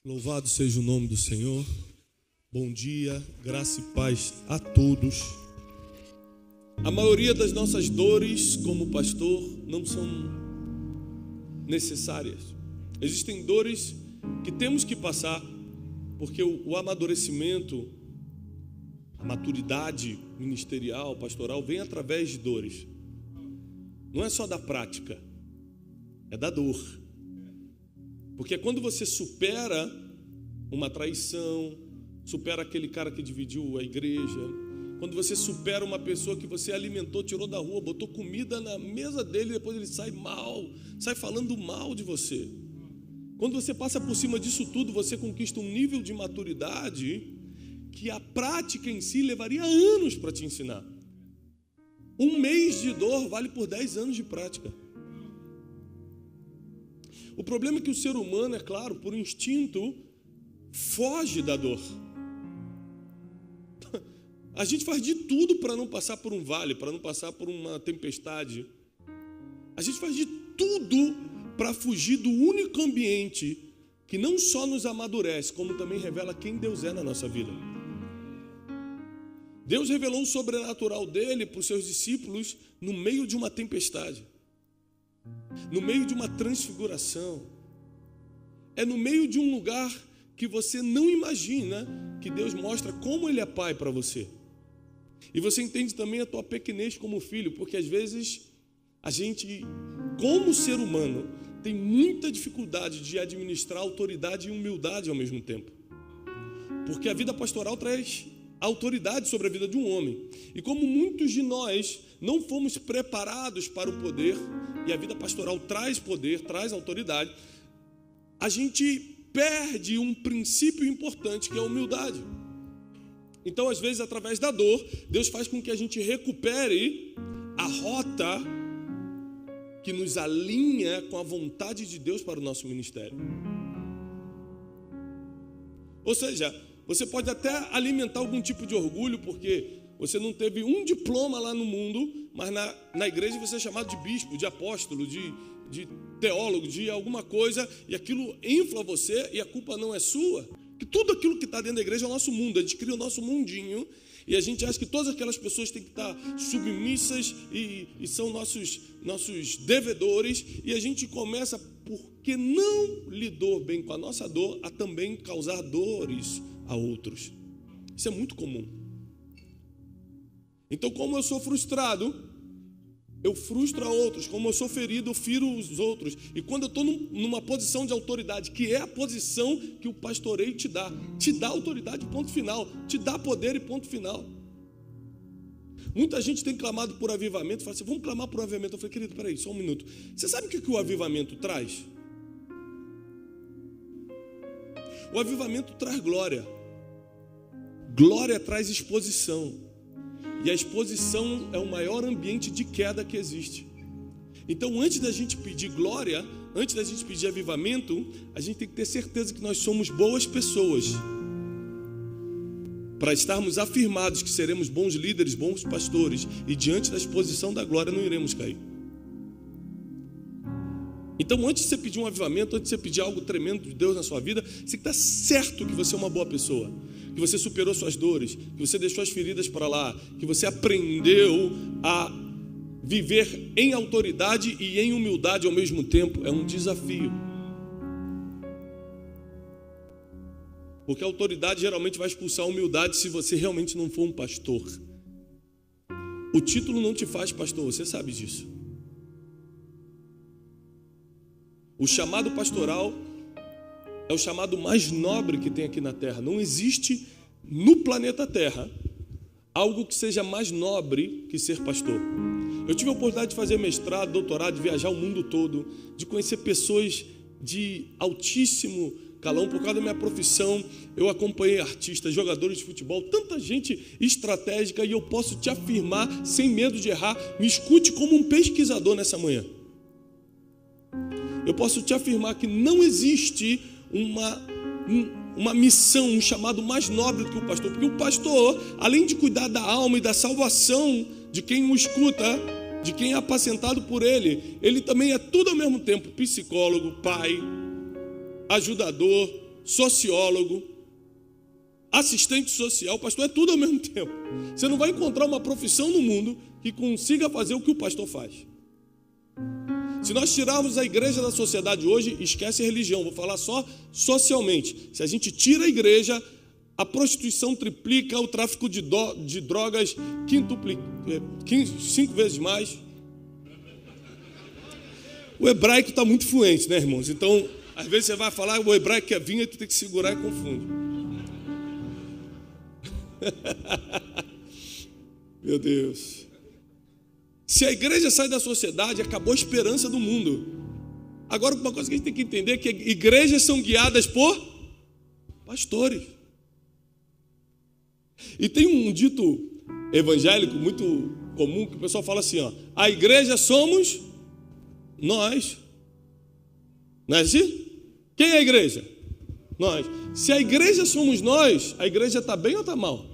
Louvado seja o nome do Senhor. Bom dia, graça e paz a todos. A maioria das nossas dores como pastor não são necessárias. Existem dores que temos que passar, porque o amadurecimento, a maturidade ministerial, pastoral, vem através de dores. Não é só da prática, é da dor. Porque quando você supera uma traição, supera aquele cara que dividiu a igreja, quando você supera uma pessoa que você alimentou, tirou da rua, botou comida na mesa dele, depois ele sai mal, sai falando mal de você. Quando você passa por cima disso tudo, você conquista um nível de maturidade que a prática em si levaria anos para te ensinar. Um mês de dor vale por 10 anos de prática. O problema é que o ser humano, é claro, por instinto, foge da dor. A gente faz de tudo para não passar por um vale, para não passar por uma tempestade. A gente faz de tudo para fugir do único ambiente que não só nos amadurece, como também revela quem Deus é na nossa vida. Deus revelou o sobrenatural dele para os seus discípulos no meio de uma tempestade, no meio de uma transfiguração. É no meio de um lugar que você não imagina que Deus mostra como Ele é Pai para você. E você entende também a tua pequenez como filho, porque às vezes a gente, como ser humano, tem muita dificuldade de administrar autoridade e humildade ao mesmo tempo. Porque a vida pastoral traz autoridade sobre a vida de um homem. E como muitos de nós não fomos preparados para o poder, e a vida pastoral traz poder, traz autoridade, a gente perde um princípio importante que é a humildade. Então, às vezes, através da dor, Deus faz com que a gente recupere a rota que nos alinha com a vontade de Deus para o nosso ministério. Ou seja, você pode até alimentar algum tipo de orgulho, porque você não teve um diploma lá no mundo, mas na igreja você é chamado de bispo, de apóstolo, de teólogo, de alguma coisa, e aquilo infla você e a culpa não é sua. Que tudo aquilo que está dentro da igreja é o nosso mundo, a gente cria o nosso mundinho, e a gente acha que todas aquelas pessoas têm que estar submissas e são nossos devedores, e a gente começa, porque não lidou bem com a nossa dor, a também causar dores a outros. Isso é muito comum. Então, como eu sou frustrado, eu frustro a outros. Como eu sou ferido, eu firo os outros. E quando eu estou numa posição de autoridade, que é a posição que o pastoreio te dá autoridade, ponto final, te dá poder e ponto final. Muita gente tem clamado por avivamento, fala assim, vamos clamar por avivamento. Eu falei, querido, peraí, só um minuto. Você sabe o que o avivamento traz? O avivamento traz glória. Glória traz exposição. E a exposição é o maior ambiente de queda que existe. Então, antes da gente pedir glória, antes da gente pedir avivamento, a gente tem que ter certeza que nós somos boas pessoas, para estarmos afirmados que seremos bons líderes, bons pastores, e diante da exposição da glória não iremos cair. Então, antes de você pedir um avivamento, antes de você pedir algo tremendo de Deus na sua vida, você tem que estar certo que você é uma boa pessoa, que você superou suas dores, que você deixou as feridas para lá, que você aprendeu a viver em autoridade e em humildade ao mesmo tempo. É um desafio. Porque a autoridade geralmente vai expulsar a humildade se você realmente não for um pastor. O título não te faz pastor, você sabe disso. O chamado pastoral é o chamado mais nobre que tem aqui na Terra. Não existe no planeta Terra algo que seja mais nobre que ser pastor. Eu tive a oportunidade de fazer mestrado, doutorado, de viajar o mundo todo, de conhecer pessoas de altíssimo calão. Por causa da minha profissão, eu acompanhei artistas, jogadores de futebol, tanta gente estratégica, e eu posso te afirmar, sem medo de errar, me escute como um pesquisador nessa manhã. Eu posso te afirmar que não existe uma missão, um chamado mais nobre do que o pastor. Porque o pastor, além de cuidar da alma e da salvação de quem o escuta, de quem é apacentado por ele, ele também é tudo ao mesmo tempo: psicólogo, pai, ajudador, sociólogo, assistente social, pastor é tudo ao mesmo tempo. Você não vai encontrar uma profissão no mundo que consiga fazer o que o pastor faz. Se nós tirarmos a igreja da sociedade hoje, esquece a religião, vou falar só socialmente. Se a gente tira a igreja, a prostituição triplica, o tráfico de drogas quintuplica, 5 vezes mais. O hebraico está muito fluente, né, irmãos? Então, às vezes você vai falar, o hebraico quer vir e tu tem que segurar e confunde. Meu Deus. Se a igreja sai da sociedade, acabou a esperança do mundo. Agora, uma coisa que a gente tem que entender é que igrejas são guiadas por pastores. E tem um dito evangélico muito comum que o pessoal fala assim, ó, a igreja somos nós. Não é assim? Quem é a igreja? Nós. Se a igreja somos nós, a igreja está bem ou está mal?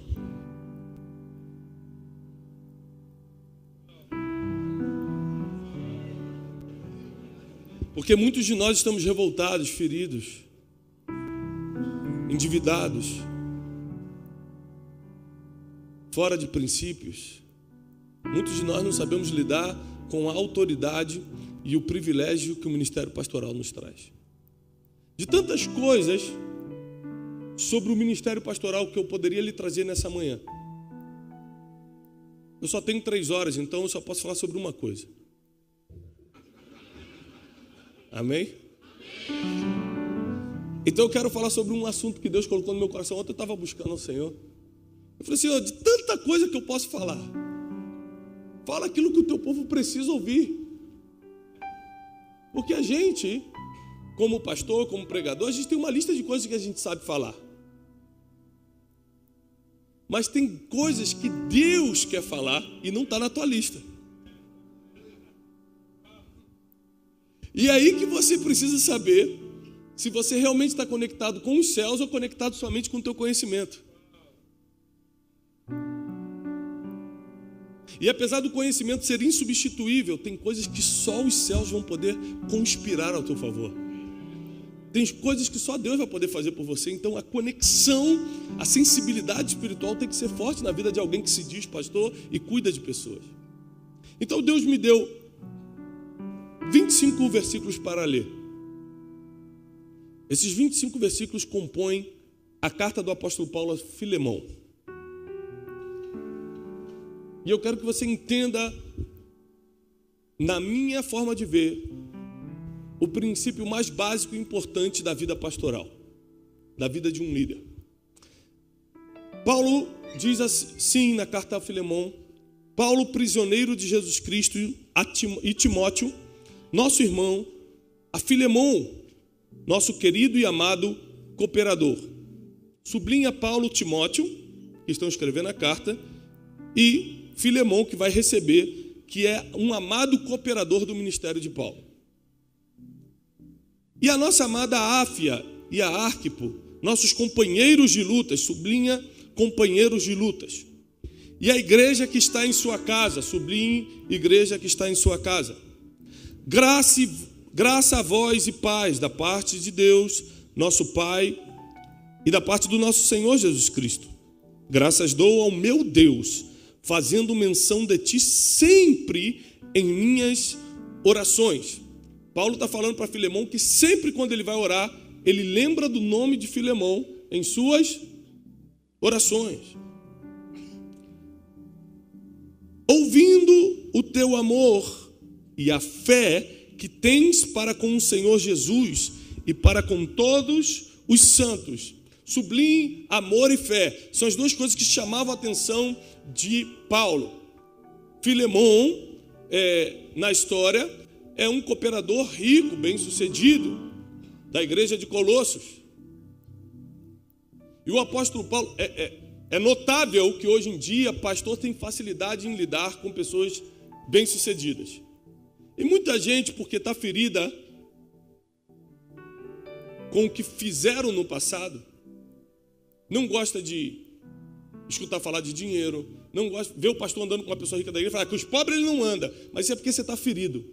Porque muitos de nós estamos revoltados, feridos, endividados, fora de princípios. Muitos de nós não sabemos lidar com a autoridade e o privilégio que o ministério pastoral nos traz. De tantas coisas sobre o ministério pastoral que eu poderia lhe trazer nessa manhã. Eu só tenho 3 horas, então eu só posso falar sobre uma coisa. Amém? Então eu quero falar sobre um assunto que Deus colocou no meu coração. Ontem eu estava buscando ao Senhor. Eu falei, Senhor, de tanta coisa que eu posso falar, fala aquilo que o teu povo precisa ouvir. Porque a gente, como pastor, como pregador, a gente tem uma lista de coisas que a gente sabe falar. Mas tem coisas que Deus quer falar e não está na tua lista. E aí que você precisa saber se você realmente está conectado com os céus ou conectado somente com o teu conhecimento. E apesar do conhecimento ser insubstituível, tem coisas que só os céus vão poder conspirar ao teu favor. Tem coisas que só Deus vai poder fazer por você. Então a conexão, a sensibilidade espiritual tem que ser forte na vida de alguém que se diz pastor e cuida de pessoas. Então Deus me deu 25 versículos para ler. Esses 25 versículos compõem a carta do apóstolo Paulo a Filemão. E eu quero que você entenda, na minha forma de ver, o princípio mais básico e importante da vida pastoral, da vida de um líder. Paulo diz assim na carta a Filemão: Paulo, prisioneiro de Jesus Cristo, e Timóteo, nosso irmão, a Filemão, nosso querido e amado cooperador. Sublinha Paulo, Timóteo, que estão escrevendo a carta, e Filemão, que vai receber, que é um amado cooperador do ministério de Paulo. E a nossa amada Áfia e a Arquipo, nossos companheiros de lutas, sublinha companheiros de lutas. E a igreja que está em sua casa, sublinhe igreja que está em sua casa. Graça a vós e paz da parte de Deus, nosso Pai, e da parte do nosso Senhor Jesus Cristo. Graças dou ao meu Deus, fazendo menção de ti sempre em minhas orações. Paulo está falando para Filemão que sempre quando ele vai orar, ele lembra do nome de Filemão em suas orações. Ouvindo o teu amor e a fé que tens para com o Senhor Jesus e para com todos os santos. Sublinhe amor e fé. São as duas coisas que chamavam a atenção de Paulo. Filemão, na história, é um cooperador rico, bem-sucedido, da igreja de Colossos. E o apóstolo Paulo, é notável que hoje em dia pastor tem facilidade em lidar com pessoas bem-sucedidas. E muita gente, porque está ferida com o que fizeram no passado, não gosta de escutar falar de dinheiro, não gosta de ver o pastor andando com uma pessoa rica da igreja e falar que os pobres ele não anda, mas isso é porque você está ferido.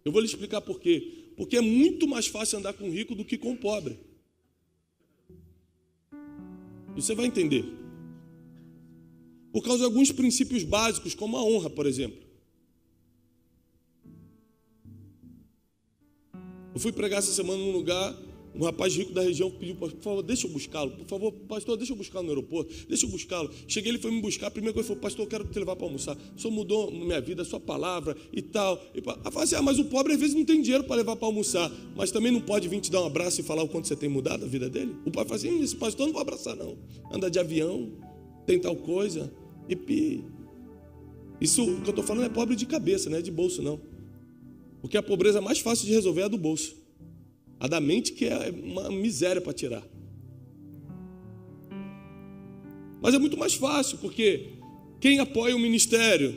Eu vou lhe explicar por quê. Porque é muito mais fácil andar com o rico do que com o pobre. Você vai entender. Por causa de alguns princípios básicos, como a honra, por exemplo. Eu fui pregar essa semana num lugar, um rapaz rico da região pediu, por favor, deixa eu buscá-lo. Por favor, pastor, deixa eu buscá-lo no aeroporto. Deixa eu buscá-lo. Cheguei, ele foi me buscar. A primeira coisa, ele falou, pastor, eu quero te levar para almoçar. O senhor mudou minha vida, a sua palavra e tal. Eu falei assim, mas o pobre às vezes não tem dinheiro para levar para almoçar. Mas também não pode vir te dar um abraço e falar o quanto você tem mudado a vida dele? O pai fala assim, esse pastor não vou abraçar não. Anda de avião, tem tal coisa. Isso que eu estou falando é pobre de cabeça, não é de bolso não. Porque a pobreza mais fácil de resolver é a do bolso. A da mente que é uma miséria para tirar. Mas é muito mais fácil, porque quem apoia o ministério,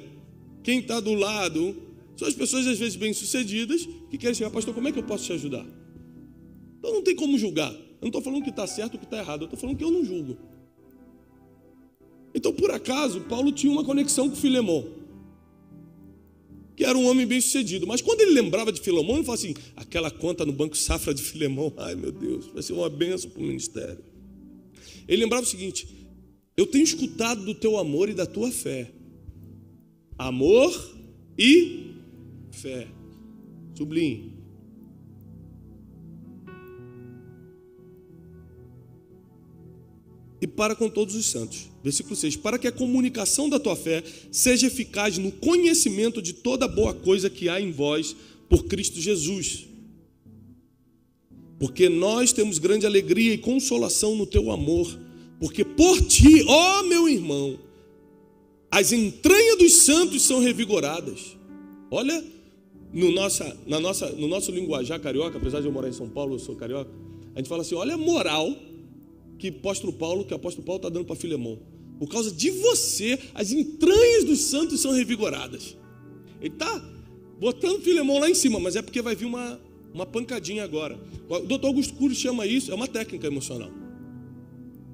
quem está do lado, são as pessoas às vezes bem-sucedidas que querem chegar, pastor, como é que eu posso te ajudar? Então não tem como julgar. Eu não estou falando que está certo ou que está errado, eu estou falando que eu não julgo. Então, por acaso, Paulo tinha uma conexão com Filemão, que era um homem bem-sucedido. Mas quando ele lembrava de Filemão, ele falava assim, aquela conta no Banco Safra de Filemão, ai meu Deus, vai ser uma bênção para o ministério. Ele lembrava o seguinte, eu tenho escutado do teu amor e da tua fé. Amor e fé. Sublinhe. E para com todos os santos. Versículo 6. Para que a comunicação da tua fé seja eficaz no conhecimento de toda boa coisa que há em vós por Cristo Jesus. Porque nós temos grande alegria e consolação no teu amor. Porque por ti, ó meu irmão, as entranhas dos santos são revigoradas. Olha, no nosso linguajar carioca, apesar de eu morar em São Paulo, eu sou carioca, a gente fala assim, olha a moral que o apóstolo Paulo está dando para Filemão. Por causa de você, as entranhas dos santos são revigoradas. Ele está botando Filemão lá em cima, mas é porque vai vir uma pancadinha agora. O Dr. Augusto Cury chama isso, é uma técnica emocional.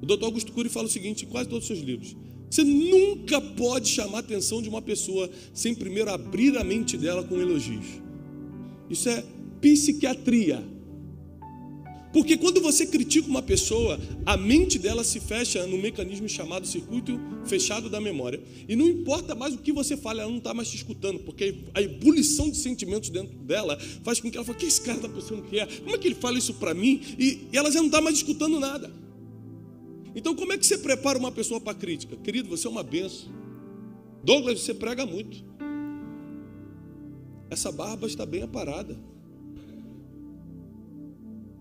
O Dr. Augusto Cury fala o seguinte em quase todos os seus livros. Você nunca pode chamar a atenção de uma pessoa sem primeiro abrir a mente dela com elogios. Isso é psiquiatria. Porque quando você critica uma pessoa, a mente dela se fecha no mecanismo chamado circuito fechado da memória. E não importa mais o que você fala, ela não está mais te escutando, porque a ebulição de sentimentos dentro dela faz com que ela fale, o que esse cara está pensando que é? Como é que ele fala isso para mim? E ela já não está mais escutando nada. Então como é que você prepara uma pessoa para a crítica? Querido, você é uma benção. Douglas, você prega muito. Essa barba está bem aparada.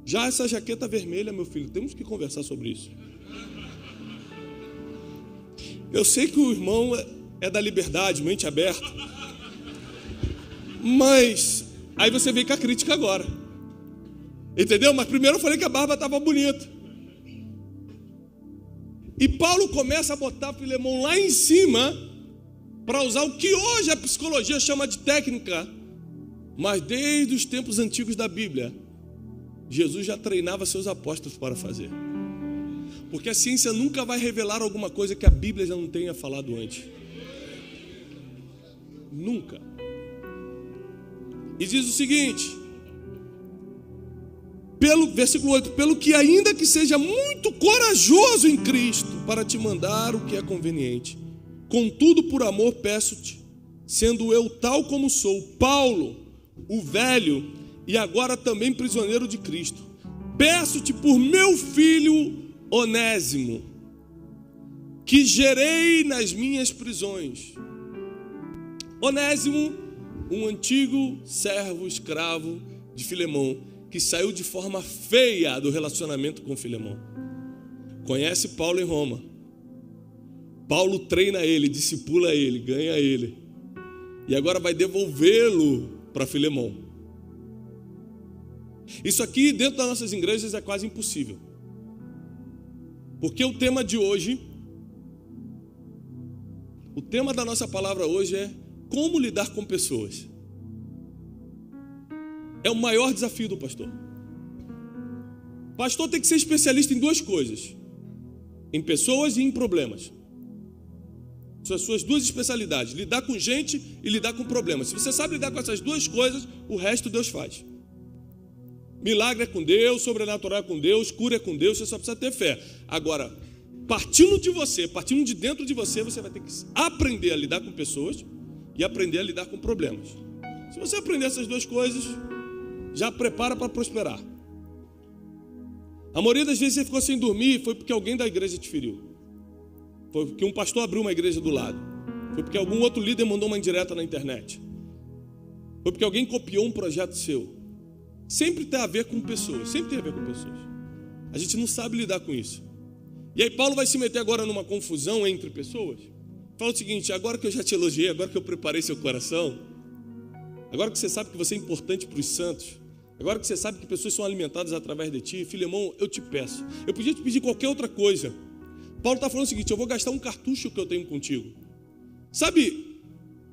Já essa jaqueta vermelha, meu filho, temos que conversar sobre isso. Eu sei que o irmão é da liberdade, mente aberta. Mas aí você vem com a crítica agora. Entendeu? Mas primeiro eu falei que a barba estava bonita. E Paulo começa a botar Filemão lá em cima para usar o que hoje a psicologia chama de técnica. Mas desde os tempos antigos da Bíblia, Jesus já treinava seus apóstolos para fazer. Porque a ciência nunca vai revelar alguma coisa que a Bíblia já não tenha falado antes. Nunca. E diz o seguinte, versículo 8, pelo que ainda que seja muito corajoso em Cristo, para te mandar o que é conveniente. Contudo, por amor peço-te, sendo eu tal como sou, Paulo, o velho, e agora também prisioneiro de Cristo. Peço-te por meu filho Onésimo, que gerei nas minhas prisões. Onésimo, um antigo servo escravo de Filemão, que saiu de forma feia do relacionamento com Filemão. Conhece Paulo em Roma. Paulo treina ele, discipula ele, ganha ele. E agora vai devolvê-lo para Filemão. Isso aqui dentro das nossas igrejas é quase impossível. Porque o tema de hoje, o tema da nossa palavra hoje é como lidar com pessoas. É o maior desafio do pastor. O pastor tem que ser especialista em duas coisas: em pessoas e em problemas. São as suas duas especialidades: lidar com gente e lidar com problemas. Se você sabe lidar com essas duas coisas, o resto Deus faz. Milagre é com Deus, sobrenatural é com Deus, cura é com Deus, você só precisa ter fé. Agora, partindo de você, partindo de dentro de você, você vai ter que aprender a lidar com pessoas e aprender a lidar com problemas. Se você aprender essas duas coisas, já prepara para prosperar. A maioria das vezes você ficou sem dormir foi porque alguém da igreja te feriu. Foi porque um pastor abriu uma igreja do lado. Foi porque algum outro líder mandou uma indireta na internet. Foi porque alguém copiou um projeto seu. Sempre tem a ver com pessoas. Sempre tem a ver com pessoas. A gente não sabe lidar com isso. E aí Paulo vai se meter agora numa confusão entre pessoas. Fala o seguinte: agora que eu já te elogiei, agora que eu preparei seu coração, agora que você sabe que você é importante para os santos, agora que você sabe que pessoas são alimentadas através de ti, Filemão, eu te peço. Eu podia te pedir qualquer outra coisa. Paulo está falando o seguinte: eu vou gastar um cartucho que eu tenho contigo. Sabe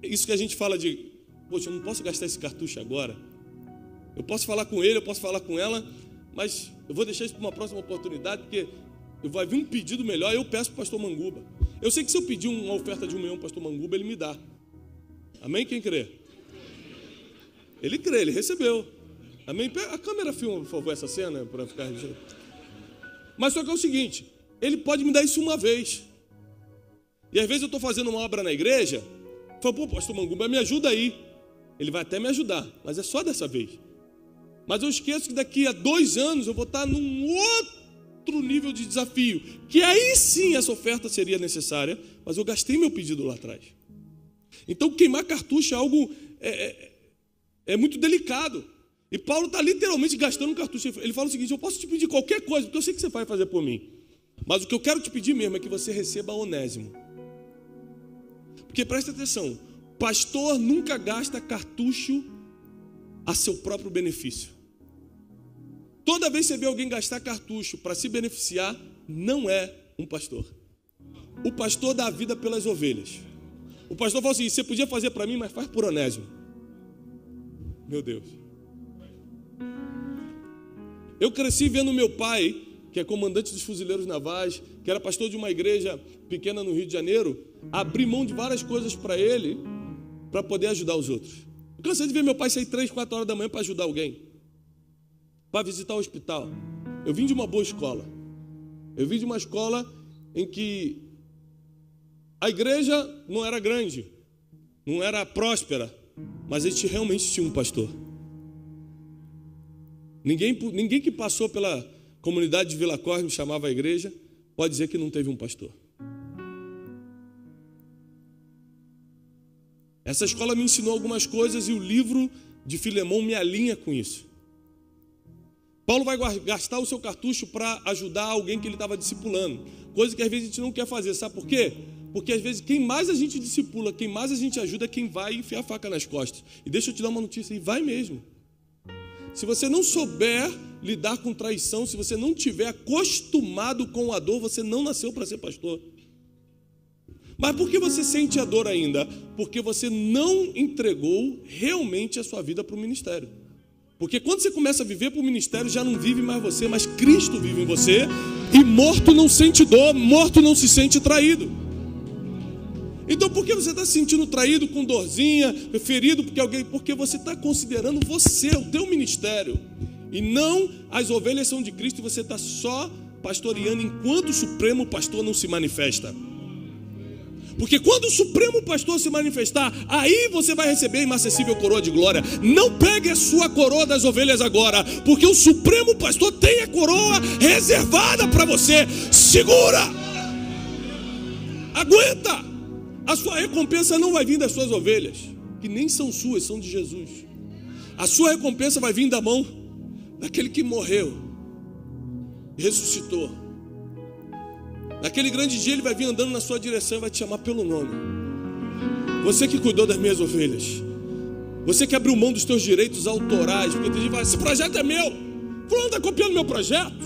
isso que a gente fala de, poxa, eu não posso gastar esse cartucho agora. Eu posso falar com ele, eu posso falar com ela, mas eu vou deixar isso para uma próxima oportunidade, porque vai vir um pedido melhor, eu peço para o pastor Manguba. Eu sei que se eu pedir uma oferta de 1 milhão para o pastor Manguba, ele me dá. Amém? Quem crê? Ele crê, ele recebeu. Amém? A câmera filma, por favor, essa cena, para ficar... Mas só que é o seguinte, ele pode me dar isso uma vez. E às vezes eu estou fazendo uma obra na igreja, falo, pô, pastor Manguba, me ajuda aí. Ele vai até me ajudar, mas é só dessa vez. Mas eu esqueço que daqui a 2 anos eu vou estar num outro nível de desafio, que aí sim essa oferta seria necessária, mas eu gastei meu pedido lá atrás. Então queimar cartucho é algo muito delicado. E Paulo está literalmente gastando um cartucho. Ele fala o seguinte: eu posso te pedir qualquer coisa, porque eu sei que você vai fazer por mim. Mas o que eu quero te pedir mesmo é que você receba Onésimo. Porque presta atenção, pastor nunca gasta cartucho a seu próprio benefício. Toda vez que você vê alguém gastar cartucho para se beneficiar, não é um pastor. O pastor dá a vida pelas ovelhas. O pastor fala assim: você podia fazer para mim, mas faz por Onésimo. Meu Deus. Eu cresci vendo meu pai, que é comandante dos fuzileiros navais, que era pastor de uma igreja pequena no Rio de Janeiro, abrir mão de várias coisas para ele, para poder ajudar os outros. Eu cansei de ver meu pai sair 3, 4 horas da manhã para ajudar alguém, para visitar o hospital. Eu vim de uma boa escola. Eu vim de uma escola em que a igreja não era grande, não era próspera, mas a gente realmente tinha um pastor. Ninguém que passou pela comunidade de Vila Cosme chamava a igreja pode dizer que não teve um pastor. Essa escola me ensinou algumas coisas e o livro de Filemão me alinha com isso. Paulo vai gastar o seu cartucho para ajudar alguém que ele estava discipulando, coisa que às vezes a gente não quer fazer, sabe por quê? Porque às vezes quem mais a gente discipula, quem mais a gente ajuda é quem vai enfiar a faca nas costas. E deixa eu te dar uma notícia, e vai mesmo. Se você não souber lidar com traição, se você não tiver acostumado com a dor, você não nasceu para ser pastor. Mas por que você sente a dor ainda? Porque você não entregou realmente a sua vida para o ministério. Porque quando você começa a viver para o ministério, já não vive mais você, mas Cristo vive em você. E morto não sente dor, morto não se sente traído. Então por que você está se sentindo traído, com dorzinha, ferido porque alguém? Porque você está considerando você, o teu ministério. E não as ovelhas são de Cristo e você está só pastoreando enquanto o Supremo Pastor não se manifesta. Porque quando o Supremo Pastor se manifestar, aí você vai receber a inacessível coroa de glória. Não pegue a sua coroa das ovelhas agora, porque o Supremo Pastor tem a coroa reservada para você. Segura! Aguenta! A sua recompensa não vai vir das suas ovelhas, que nem são suas, são de Jesus. A sua recompensa vai vir da mão daquele que morreu e ressuscitou. Naquele grande dia ele vai vir andando na sua direção e vai te chamar pelo nome. Você que cuidou das minhas ovelhas, você que abriu mão dos teus direitos autorais, porque tem gente que fala: esse projeto é meu, fulano está copiando meu projeto.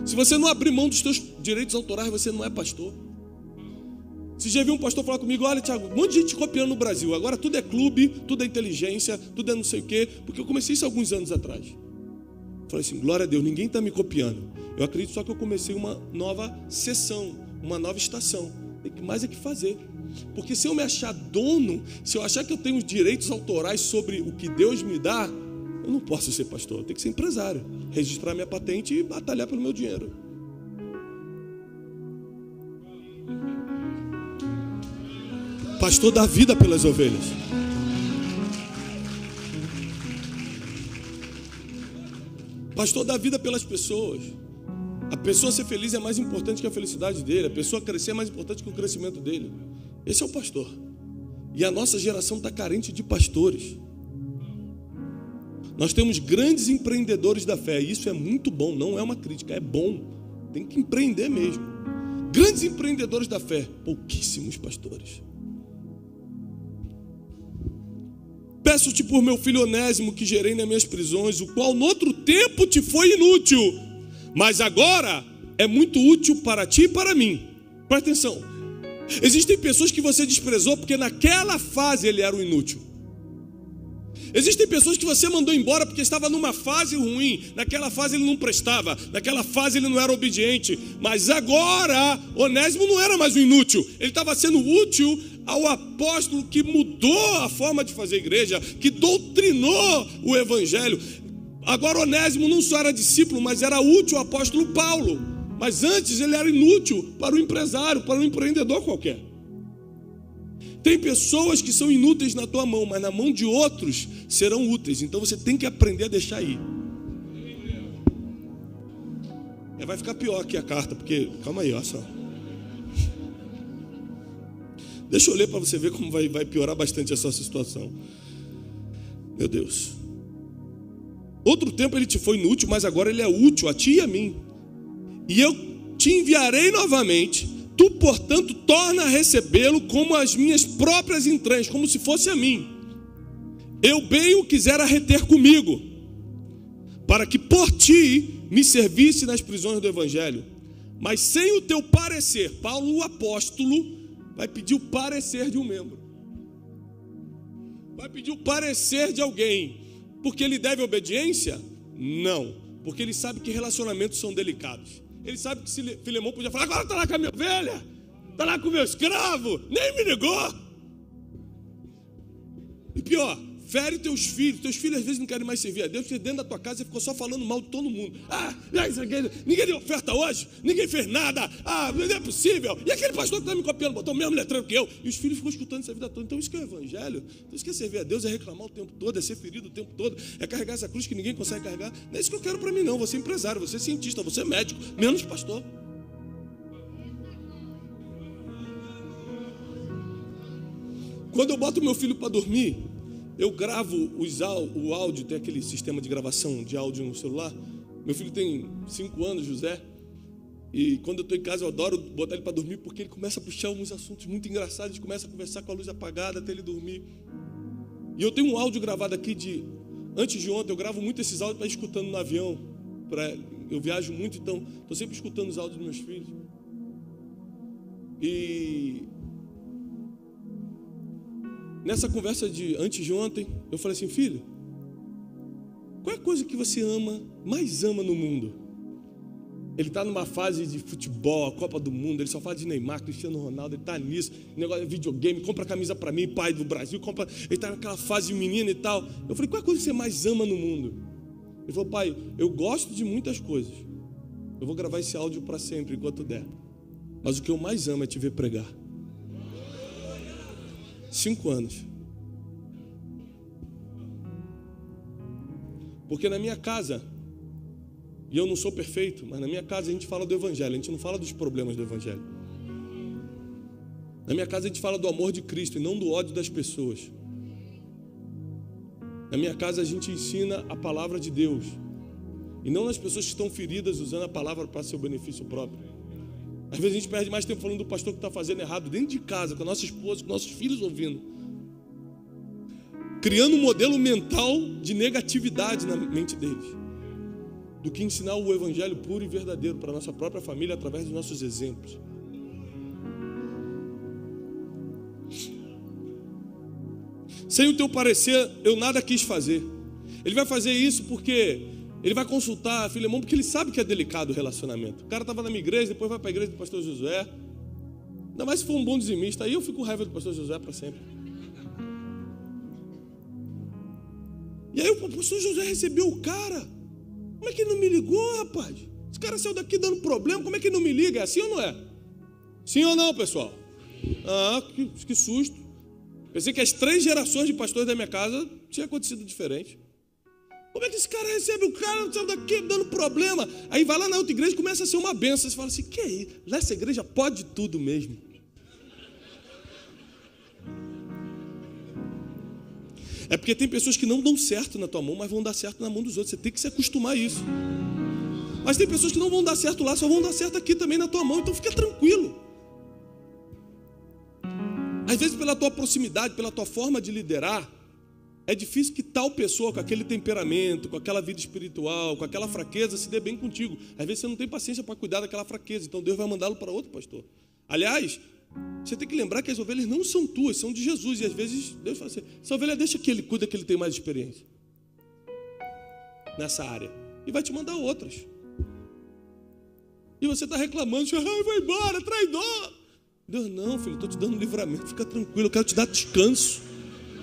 Se você não abrir mão dos teus direitos autorais, você não é pastor. Você já viu um pastor falar comigo: olha, Thiago, um monte de gente copiando no Brasil, agora tudo é clube, tudo é inteligência, tudo é não sei o quê, porque eu comecei isso alguns anos atrás. Falei assim: glória a Deus, ninguém está me copiando. Eu acredito só que eu comecei uma nova sessão, uma nova estação. Tem que mais é que fazer. Porque se eu me achar dono, se eu achar que eu tenho os direitos autorais sobre o que Deus me dá, eu não posso ser pastor, eu tenho que ser empresário, registrar minha patente e batalhar pelo meu dinheiro. Pastor dá vida pelas ovelhas. Pastor dá vida pelas pessoas. A pessoa ser feliz é mais importante que a felicidade dele. A pessoa crescer é mais importante que o crescimento dele. Esse é o pastor. E a nossa geração está carente de pastores. Nós temos grandes empreendedores da fé. E isso é muito bom, não é uma crítica, é bom. Tem que empreender mesmo. Grandes empreendedores da fé, pouquíssimos pastores. Peço-te por meu filho Onésimo, que gerei nas minhas prisões, o qual no outro tempo te foi inútil, mas agora é muito útil para ti e para mim. Presta atenção. Existem pessoas que você desprezou porque naquela fase ele era o inútil. Existem pessoas que você mandou embora porque estava numa fase ruim. Naquela fase ele não prestava, naquela fase ele não era obediente. Mas agora Onésimo não era mais um inútil. Ele estava sendo útil ao apóstolo que mudou a forma de fazer igreja, que doutrinou o evangelho. Agora Onésimo não só era discípulo, mas era útil ao apóstolo Paulo. Mas antes ele era inútil para o empresário, para o empreendedor qualquer. Tem pessoas que são inúteis na tua mão, mas na mão de outros serão úteis. Então você tem que aprender a deixar ir. Vai ficar pior aqui a carta, porque... Calma aí, olha só. Deixa eu ler para você ver como vai piorar bastante essa situação. Meu Deus. Outro tempo ele te foi inútil, mas agora ele é útil a ti e a mim. E eu te enviarei novamente. Tu, portanto, torna a recebê-lo como as minhas próprias entranhas, como se fosse a mim. Eu bem o quisera reter comigo, para que por ti me servisse nas prisões do evangelho. Mas sem o teu parecer, Paulo, o apóstolo, vai pedir o parecer de um membro. Vai pedir o parecer de alguém. Porque ele deve obediência? Não. Porque ele sabe que relacionamentos são delicados. Ele sabe que Filemão podia falar: agora está lá com a minha ovelha, está lá com o meu escravo, nem me ligou. E pior, fere teus filhos. Teus filhos às vezes não querem mais servir a Deus, porque dentro da tua casa você ficou só falando mal de todo mundo. Ninguém deu oferta hoje, ninguém fez nada, não é possível. E aquele pastor que está me copiando, botou o mesmo letreiro que eu. E os filhos ficam escutando essa vida toda. Então isso que é o evangelho. Então isso que é servir a Deus, é reclamar o tempo todo, é ser ferido o tempo todo, é carregar essa cruz que ninguém consegue carregar. Não é isso que eu quero para mim não. Você é empresário, você é cientista, você é médico, menos pastor. Quando eu boto meu filho para dormir, eu gravo o áudio, tem aquele sistema de gravação de áudio no celular. Meu filho tem 5 anos, José. E quando eu estou em casa, eu adoro botar ele para dormir, porque ele começa a puxar alguns assuntos muito engraçados. A gente começa a conversar com a luz apagada até ele dormir. E eu tenho um áudio gravado aqui antes de ontem. Eu gravo muito esses áudios para ir escutando no avião. Eu viajo muito, então estou sempre escutando os áudios dos meus filhos. E nessa conversa antes de ontem, eu falei assim: filho, qual é a coisa que você mais ama no mundo? Ele está numa fase de futebol, a Copa do Mundo, ele só fala de Neymar, Cristiano Ronaldo, ele está nisso, negócio de videogame, compra camisa para mim, pai do Brasil, ele está naquela fase de menino e tal. Eu falei: qual é a coisa que você mais ama no mundo? Ele falou: pai, eu gosto de muitas coisas, eu vou gravar esse áudio para sempre, enquanto der, mas o que eu mais amo é te ver pregar. 5 anos. Porque na minha casa, e eu não sou perfeito, mas na minha casa a gente fala do evangelho, a gente não fala dos problemas do evangelho. Na minha casa a gente fala do amor de Cristo e não do ódio das pessoas. Na minha casa a gente ensina a palavra de Deus e não as pessoas que estão feridas usando a palavra para seu benefício próprio. Às vezes a gente perde mais tempo falando do pastor que está fazendo errado dentro de casa, com a nossa esposa, com nossos filhos ouvindo, criando um modelo mental de negatividade na mente deles, do que ensinar o evangelho puro e verdadeiro para a nossa própria família através dos nossos exemplos. Sem o teu parecer, eu nada quis fazer. Ele vai fazer isso porque ele vai consultar Filemão, porque ele sabe que é delicado o relacionamento. O cara estava na minha igreja, depois vai para a igreja do pastor Josué. Ainda mais se for um bom dizimista, aí eu fico com raiva do pastor Josué para sempre. E aí o pastor Josué recebeu o cara. Como é que ele não me ligou, rapaz? Esse cara saiu daqui dando problema, como é que ele não me liga? É assim ou não é? Sim ou não, pessoal? Que susto. Pensei que as 3 gerações de pastores da minha casa tinha acontecido diferente. Como é que esse cara recebe o cara saiu daqui dando problema? Aí vai lá na outra igreja e começa a ser uma benção. Você fala assim, que é isso? Nessa igreja pode tudo mesmo. É porque tem pessoas que não dão certo na tua mão, mas vão dar certo na mão dos outros. Você tem que se acostumar a isso. Mas tem pessoas que não vão dar certo lá, só vão dar certo aqui também na tua mão. Então fica tranquilo. Às vezes pela tua proximidade, pela tua forma de liderar, é difícil que tal pessoa com aquele temperamento, com aquela vida espiritual, com aquela fraqueza se dê bem contigo. Às vezes você não tem paciência para cuidar daquela fraqueza, então Deus vai mandá-lo para outro pastor. Aliás, você tem que lembrar que as ovelhas não são tuas, são de Jesus. E às vezes Deus fala assim, essa ovelha deixa que ele cuida, que ele tem mais experiência nessa área. E vai te mandar outras. E você está reclamando, vai embora, traidor. Deus, não, filho, estou te dando livramento, fica tranquilo, eu quero te dar descanso.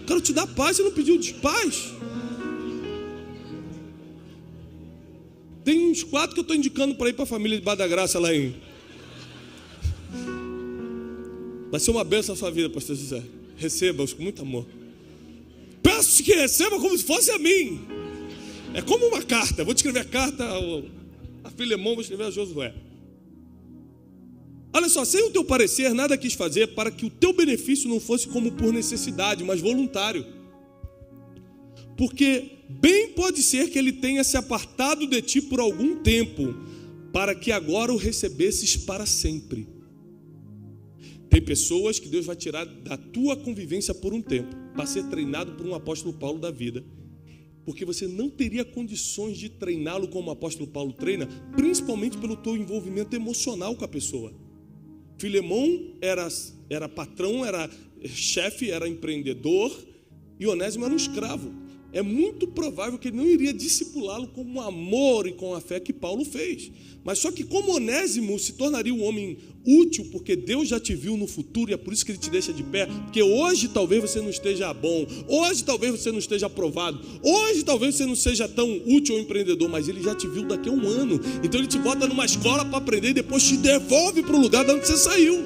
Eu quero te dar paz, você não pediu de paz? Tem uns 4 que eu estou indicando para ir para a família de Bar da Graça lá em... Vai ser uma bênção na sua vida, pastor José. Receba-os com muito amor. Peço que receba como se fosse a mim. É como uma carta. Vou te escrever a carta a Filemão, vou escrever a Josué. Olha só, sem o teu parecer, nada quis fazer para que o teu benefício não fosse como por necessidade, mas voluntário. Porque bem pode ser que ele tenha se apartado de ti por algum tempo, para que agora o recebesses para sempre. Tem pessoas que Deus vai tirar da tua convivência por um tempo, para ser treinado por um apóstolo Paulo da vida. Porque você não teria condições de treiná-lo como o apóstolo Paulo treina, principalmente pelo teu envolvimento emocional com a pessoa. Filemão era patrão, era chefe, era empreendedor, e Onésimo era um escravo. É muito provável que ele não iria discipulá-lo com o amor e com a fé que Paulo fez. Mas só que como Onésimo se tornaria um homem útil, porque Deus já te viu no futuro, e é por isso que ele te deixa de pé, porque hoje talvez você não esteja bom, hoje talvez você não esteja aprovado, hoje talvez você não seja tão útil ou empreendedor, mas ele já te viu daqui a um ano. Então ele te bota numa escola para aprender e depois te devolve para o lugar de onde você saiu.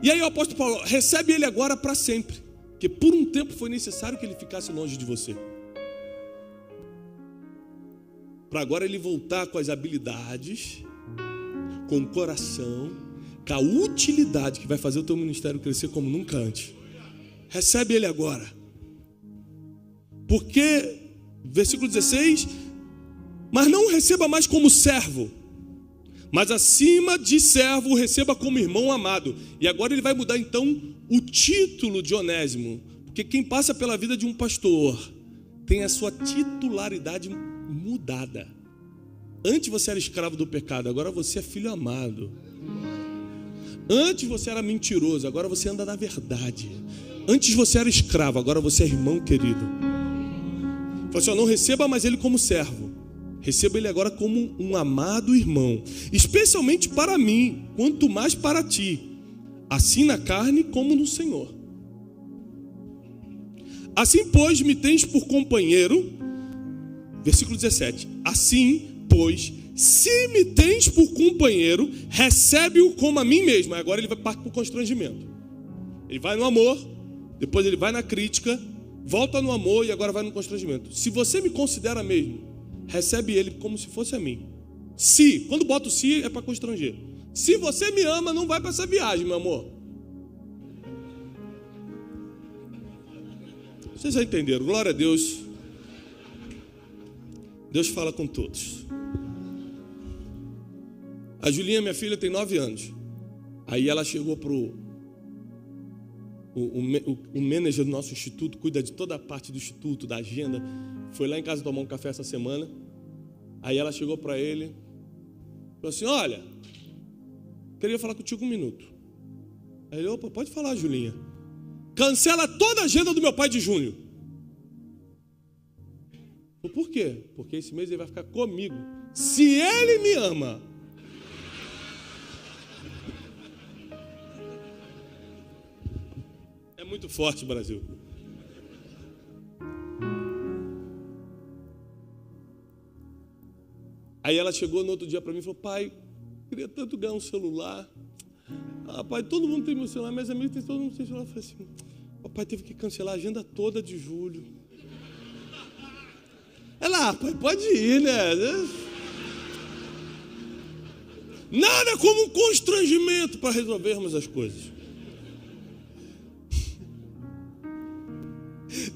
E aí o apóstolo Paulo recebe ele agora para sempre, porque por um tempo foi necessário que ele ficasse longe de você, para agora ele voltar com as habilidades, com o coração, com a utilidade que vai fazer o teu ministério crescer como nunca antes. Recebe ele agora. Porque, versículo 16, mas não o receba mais como servo, mas acima de servo o receba como irmão amado. E agora ele vai mudar então o título de Onésimo, porque quem passa pela vida de um pastor tem a sua titularidade mudada. Antes você era escravo do pecado, agora você é filho amado. Antes você era mentiroso, agora você anda na verdade. Antes você era escravo, agora você é irmão querido. Fala assim, não receba mais ele como servo, receba ele agora como um amado irmão, especialmente para mim, quanto mais para ti, assim na carne como no Senhor. Assim, pois, me tens por companheiro, versículo 17, assim, pois, se me tens por companheiro, recebe-o como a mim mesmo. Agora ele vai partir para o constrangimento. Ele vai no amor, depois ele vai na crítica, volta no amor e agora vai no constrangimento. Se você me considera mesmo, recebe ele como se fosse a mim. Se, quando bota o se, é para constranger. Se você me ama, não vai para essa viagem, meu amor. Vocês já entenderam, glória a Deus. Deus fala com todos. A Julinha, minha filha, tem 9 anos. Aí ela chegou para o manager do nosso instituto, cuida de toda a parte do instituto, da agenda. Foi lá em casa tomar um café essa semana. Aí ela chegou para ele, falou assim, olha, queria falar contigo um minuto. Aí ele, opa, pode falar, Julinha. Cancela toda a agenda do meu pai de junho. Por quê? Porque esse mês ele vai ficar comigo. Se ele me ama. É muito forte, Brasil. Aí ela chegou no outro dia para mim e falou, pai, queria tanto ganhar um celular. Pai, todo mundo tem meu celular, meus amigos tem todo mundo tem celular. Eu falei assim, papai teve que cancelar a agenda toda de julho. Ela, pai, pode ir, né? Nada como um constrangimento para resolvermos as coisas.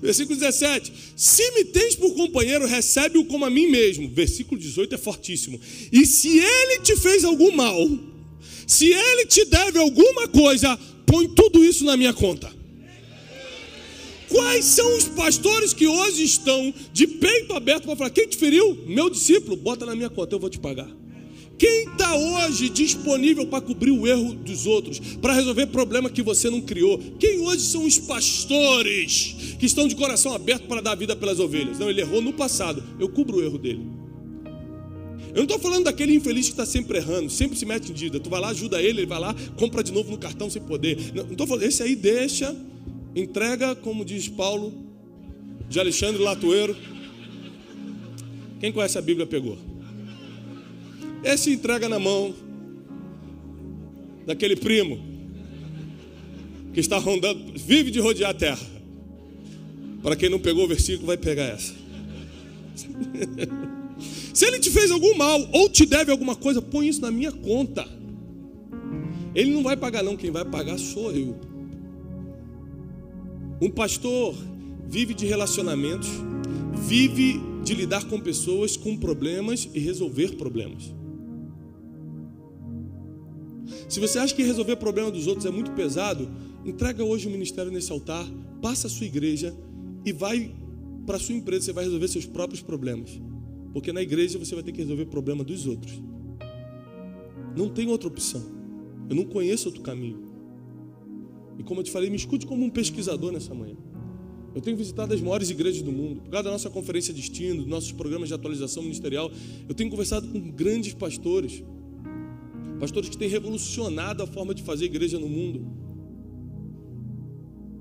Versículo 17. Se me tens por companheiro, recebe-o como a mim mesmo. Versículo 18 é fortíssimo. E se ele te fez algum mal, se ele te deve alguma coisa, põe tudo isso na minha conta. Quais são os pastores que hoje estão de peito aberto para falar, quem te feriu? Meu discípulo, bota na minha conta, eu vou te pagar. Quem está hoje disponível para cobrir o erro dos outros, para resolver problema que você não criou? Quem hoje são os pastores que estão de coração aberto para dar vida pelas ovelhas? Não, ele errou no passado, eu cubro o erro dele. Eu não estou falando daquele infeliz que está sempre errando, sempre se mete em dívida. Tu vai lá, ajuda ele vai lá, compra de novo no cartão sem poder. Não estou falando, esse aí deixa, entrega, como diz Paulo, de Alexandre Latueiro. Quem conhece a Bíblia pegou. Esse entrega na mão daquele primo que está rondando, vive de rodear a terra. Para quem não pegou o versículo, vai pegar essa. Se ele te fez algum mal ou te deve alguma coisa, põe isso na minha conta. Ele não vai pagar não, quem vai pagar sou eu. Um pastor vive de relacionamentos, vive de lidar com pessoas, com problemas e resolver problemas. Se você acha que resolver problema dos outros é muito pesado, entrega hoje o ministério nesse altar, passa a sua igreja e vai para a sua empresa, você vai resolver seus próprios problemas. Porque na igreja você vai ter que resolver o problema dos outros. Não tem outra opção. Eu não conheço outro caminho. E como eu te falei, me escute como um pesquisador nessa manhã. Eu tenho visitado as maiores igrejas do mundo. Por causa da nossa conferência de destino, dos nossos programas de atualização ministerial, eu tenho conversado com grandes pastores. Pastores que têm revolucionado a forma de fazer igreja no mundo.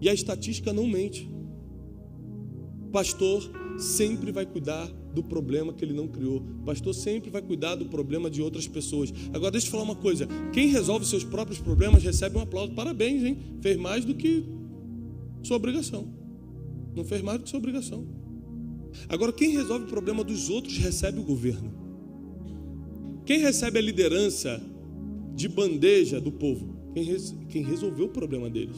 E a estatística não mente. Pastor sempre vai cuidar do problema que ele não criou. Pastor sempre vai cuidar do problema de outras pessoas. Agora deixa eu falar uma coisa. Quem resolve seus próprios problemas recebe um aplauso. Parabéns, hein? Fez mais do que sua obrigação. Não fez mais do que sua obrigação. Agora quem resolve o problema dos outros recebe o governo. Quem recebe a liderança de bandeja do povo? Quem resolveu o problema deles.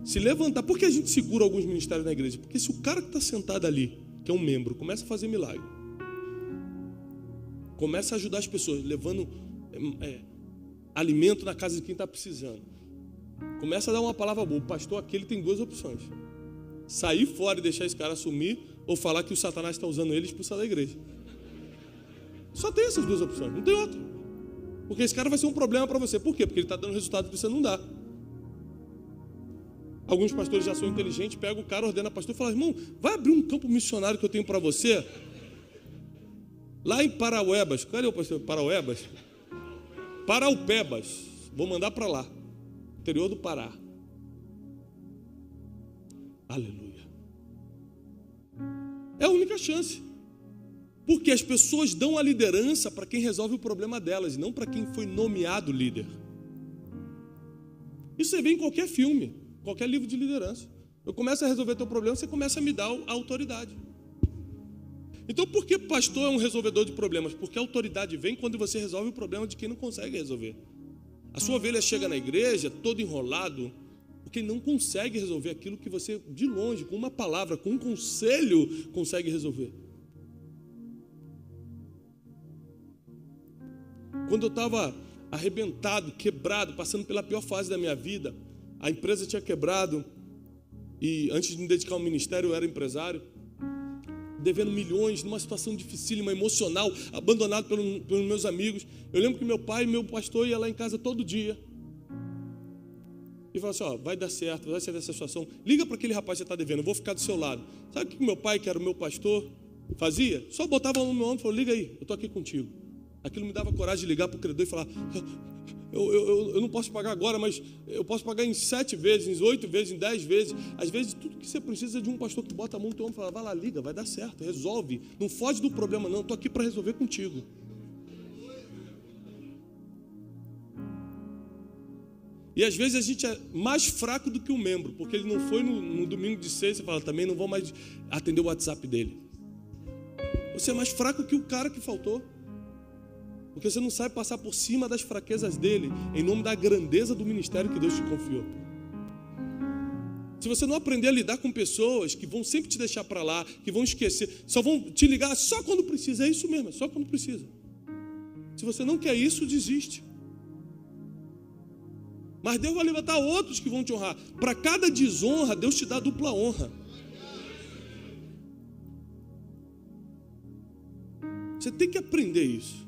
Se levantar. Por que a gente segura alguns ministérios na igreja? Porque se o cara que está sentado ali, que é um membro, começa a fazer milagre, começa a ajudar as pessoas, levando alimento na casa de quem está precisando, começa a dar uma palavra boa, o pastor aqui ele tem duas opções: sair fora e deixar esse cara assumir, ou falar que o Satanás está usando ele e expulsar da igreja. Só tem essas duas opções, não tem outra. Porque esse cara vai ser um problema para você. Por quê? Porque ele está dando resultado que você não dá. Alguns pastores já são inteligentes, pega o cara, ordena pastor e fala: irmão, vai abrir um campo missionário que eu tenho para você lá em Parauebas. Cadê o pastor? Parauebas? Paraupebas. Vou mandar para lá, interior do Pará. Aleluia. É a única chance. Porque as pessoas dão a liderança para quem resolve o problema delas, e não para quem foi nomeado líder. Isso você vê em qualquer filme, qualquer livro de liderança. Eu começo a resolver teu problema, você começa a me dar a autoridade. Então por que pastor é um resolvedor de problemas? Porque a autoridade vem quando você resolve o problema de quem não consegue resolver. A sua ovelha chega na igreja todo enrolado, porque não consegue resolver aquilo que você, de longe, com uma palavra, com um conselho, consegue resolver. Quando eu estava arrebentado, quebrado, passando pela pior fase da minha vida, a empresa tinha quebrado, e antes de me dedicar ao ministério, eu era empresário, devendo milhões, numa situação dificílima, emocional, abandonado pelos meus amigos. Eu lembro que meu pai e meu pastor iam lá em casa todo dia e falavam assim: ó, vai dar certo, vai sair dessa situação, liga para aquele rapaz que você está devendo, eu vou ficar do seu lado. Sabe o que meu pai, que era o meu pastor, fazia? Só botava no meu ombro e falou: liga aí, eu estou aqui contigo. Aquilo me dava coragem de ligar para o credor e falar: eu não posso pagar agora, mas eu posso pagar em 7 vezes, em 8 vezes, em 10 vezes. Às vezes tudo que você precisa é de um pastor que bota a mão no teu ombro e fala: vai lá, liga, vai dar certo, resolve. Não foge do problema não, estou aqui para resolver contigo. E às vezes a gente é mais fraco do que o membro, porque ele não foi no domingo de ceia, você fala, também não vou mais atender o WhatsApp dele. Você é mais fraco que o cara que faltou. Porque você não sabe passar por cima das fraquezas dele, em nome da grandeza do ministério que Deus te confiou. Se você não aprender a lidar com pessoas que vão sempre te deixar para lá, que vão esquecer, só vão te ligar só quando precisa, é isso mesmo, é só quando precisa. Se você não quer isso, desiste. Mas Deus vai levantar outros que vão te honrar. Para cada desonra, Deus te dá dupla honra. Você tem que aprender isso.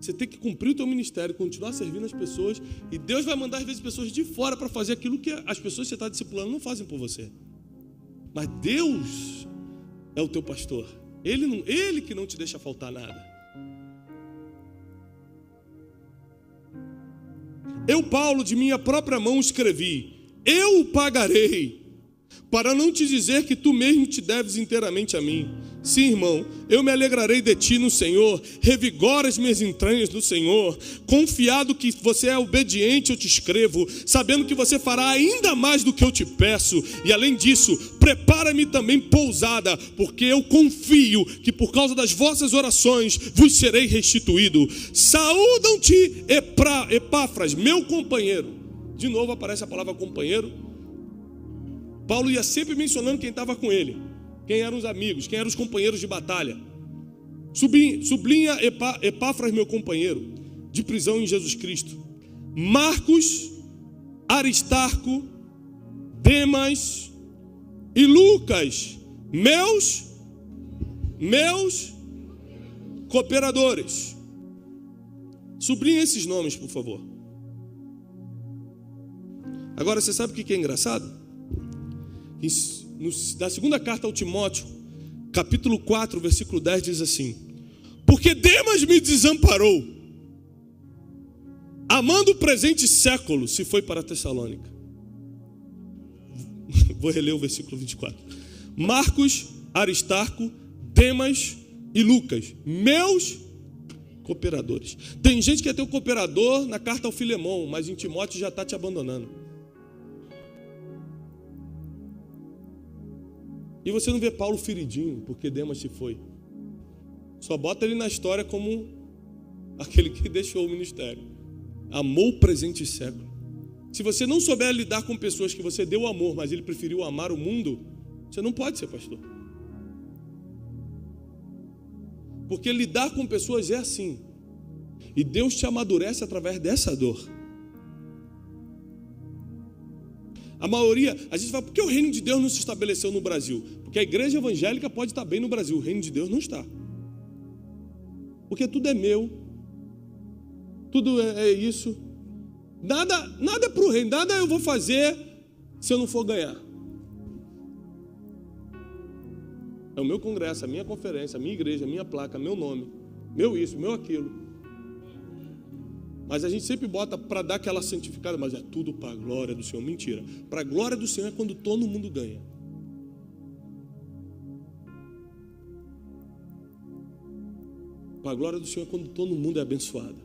Você tem que cumprir o teu ministério, continuar servindo as pessoas. E Deus vai mandar, às vezes, pessoas de fora para fazer aquilo que as pessoas que você está discipulando não fazem por você. Mas Deus é o teu pastor. Ele que não te deixa faltar nada. Eu, Paulo, de minha própria mão escrevi, eu o pagarei, para não te dizer que tu mesmo te deves inteiramente a mim. Sim, irmão, eu me alegrarei de ti no Senhor, revigora as minhas entranhas no Senhor. Confiado que você é obediente, eu te escrevo, sabendo que você fará ainda mais do que eu te peço. E além disso, prepara-me também pousada, porque eu confio que por causa das vossas orações vos serei restituído. Saúdam-te, Epáfras, meu companheiro. De novo aparece a palavra companheiro. Paulo ia sempre mencionando quem estava com ele, quem eram os amigos, quem eram os companheiros de batalha. Sublinha Epáfras, meu companheiro, de prisão em Jesus Cristo. Marcos, Aristarco, Demas e Lucas, meus cooperadores. Sublinha esses nomes, por favor. Agora, você sabe o que é engraçado? Na segunda carta ao Timóteo, capítulo 4, versículo 10, diz assim: porque Demas me desamparou, amando o presente século, se foi para Tessalônica. Vou reler o versículo 24. Marcos, Aristarco, Demas e Lucas, meus cooperadores. Tem gente que é teu cooperador na carta ao Filemão, mas em Timóteo já está te abandonando. E você não vê Paulo feridinho, porque Demas se foi. Só bota ele na história como aquele que deixou o ministério. Amou o presente século. Se você não souber lidar com pessoas que você deu amor, mas ele preferiu amar o mundo, você não pode ser pastor. Porque lidar com pessoas é assim. E Deus te amadurece através dessa dor. A maioria, a gente fala, por que o reino de Deus não se estabeleceu no Brasil? Porque a igreja evangélica pode estar bem no Brasil, o reino de Deus não está. Porque tudo é meu, tudo é isso. Nada é para o reino, nada eu vou fazer se eu não for ganhar. É o meu congresso, a minha conferência, a minha igreja, a minha placa, meu nome, meu isso, meu aquilo. Mas a gente sempre bota para dar aquela santificada, mas é tudo para a glória do Senhor. Mentira. Para a glória do Senhor é quando todo mundo ganha. Para a glória do Senhor é quando todo mundo é abençoado.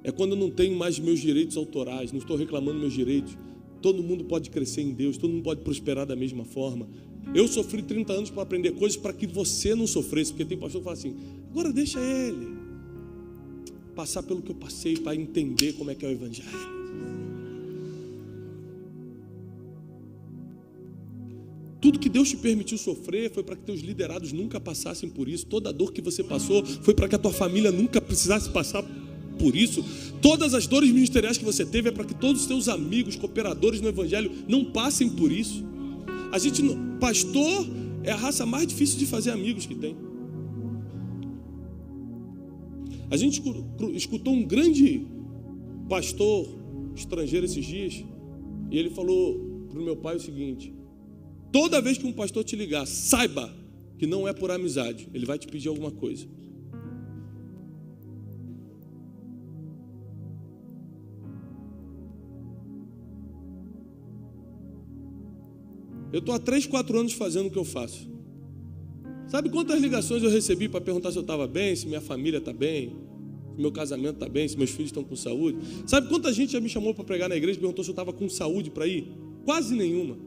É quando eu não tenho mais meus direitos autorais, não estou reclamando meus direitos. Todo mundo pode crescer em Deus, todo mundo pode prosperar da mesma forma. Eu sofri 30 anos para aprender coisas para que você não sofresse, porque tem pastor que fala assim, agora deixa ele passar pelo que eu passei para entender como é que é o evangelho. Tudo que Deus te permitiu sofrer foi para que teus liderados nunca passassem por isso. Toda a dor que você passou foi para que a tua família nunca precisasse passar por isso. Todas as dores ministeriais que você teve é para que todos os teus amigos, cooperadores no evangelho não passem por isso. Pastor é a raça mais difícil de fazer amigos que tem. A gente escutou um grande pastor estrangeiro esses dias, e ele falou para o meu pai o seguinte: toda vez que um pastor te ligar, saiba que não é por amizade, ele vai te pedir alguma coisa. Eu estou há 3, 4 anos fazendo o que eu faço. Sabe quantas ligações eu recebi para perguntar se eu estava bem, se minha família está bem, se meu casamento está bem, se meus filhos estão com saúde. Sabe quanta gente já me chamou para pregar na igreja e perguntou se eu estava com saúde para ir? Quase nenhuma.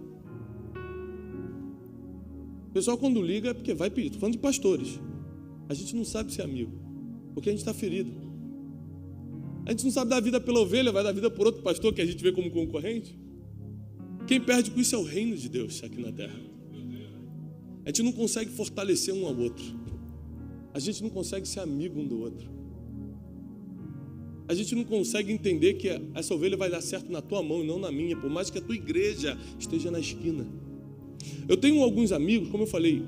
O pessoal quando liga é porque vai pedir. Estou falando de pastores. A gente não sabe ser amigo, porque a gente está ferido. A gente não sabe dar vida pela ovelha, vai dar vida por outro pastor que a gente vê como concorrente. Quem perde com isso é o reino de Deus aqui na terra. A gente não consegue fortalecer um ao outro. A gente não consegue ser amigo um do outro. A gente não consegue entender que essa ovelha vai dar certo na tua mão e não na minha, por mais que a tua igreja esteja na esquina. Eu tenho alguns amigos, como eu falei,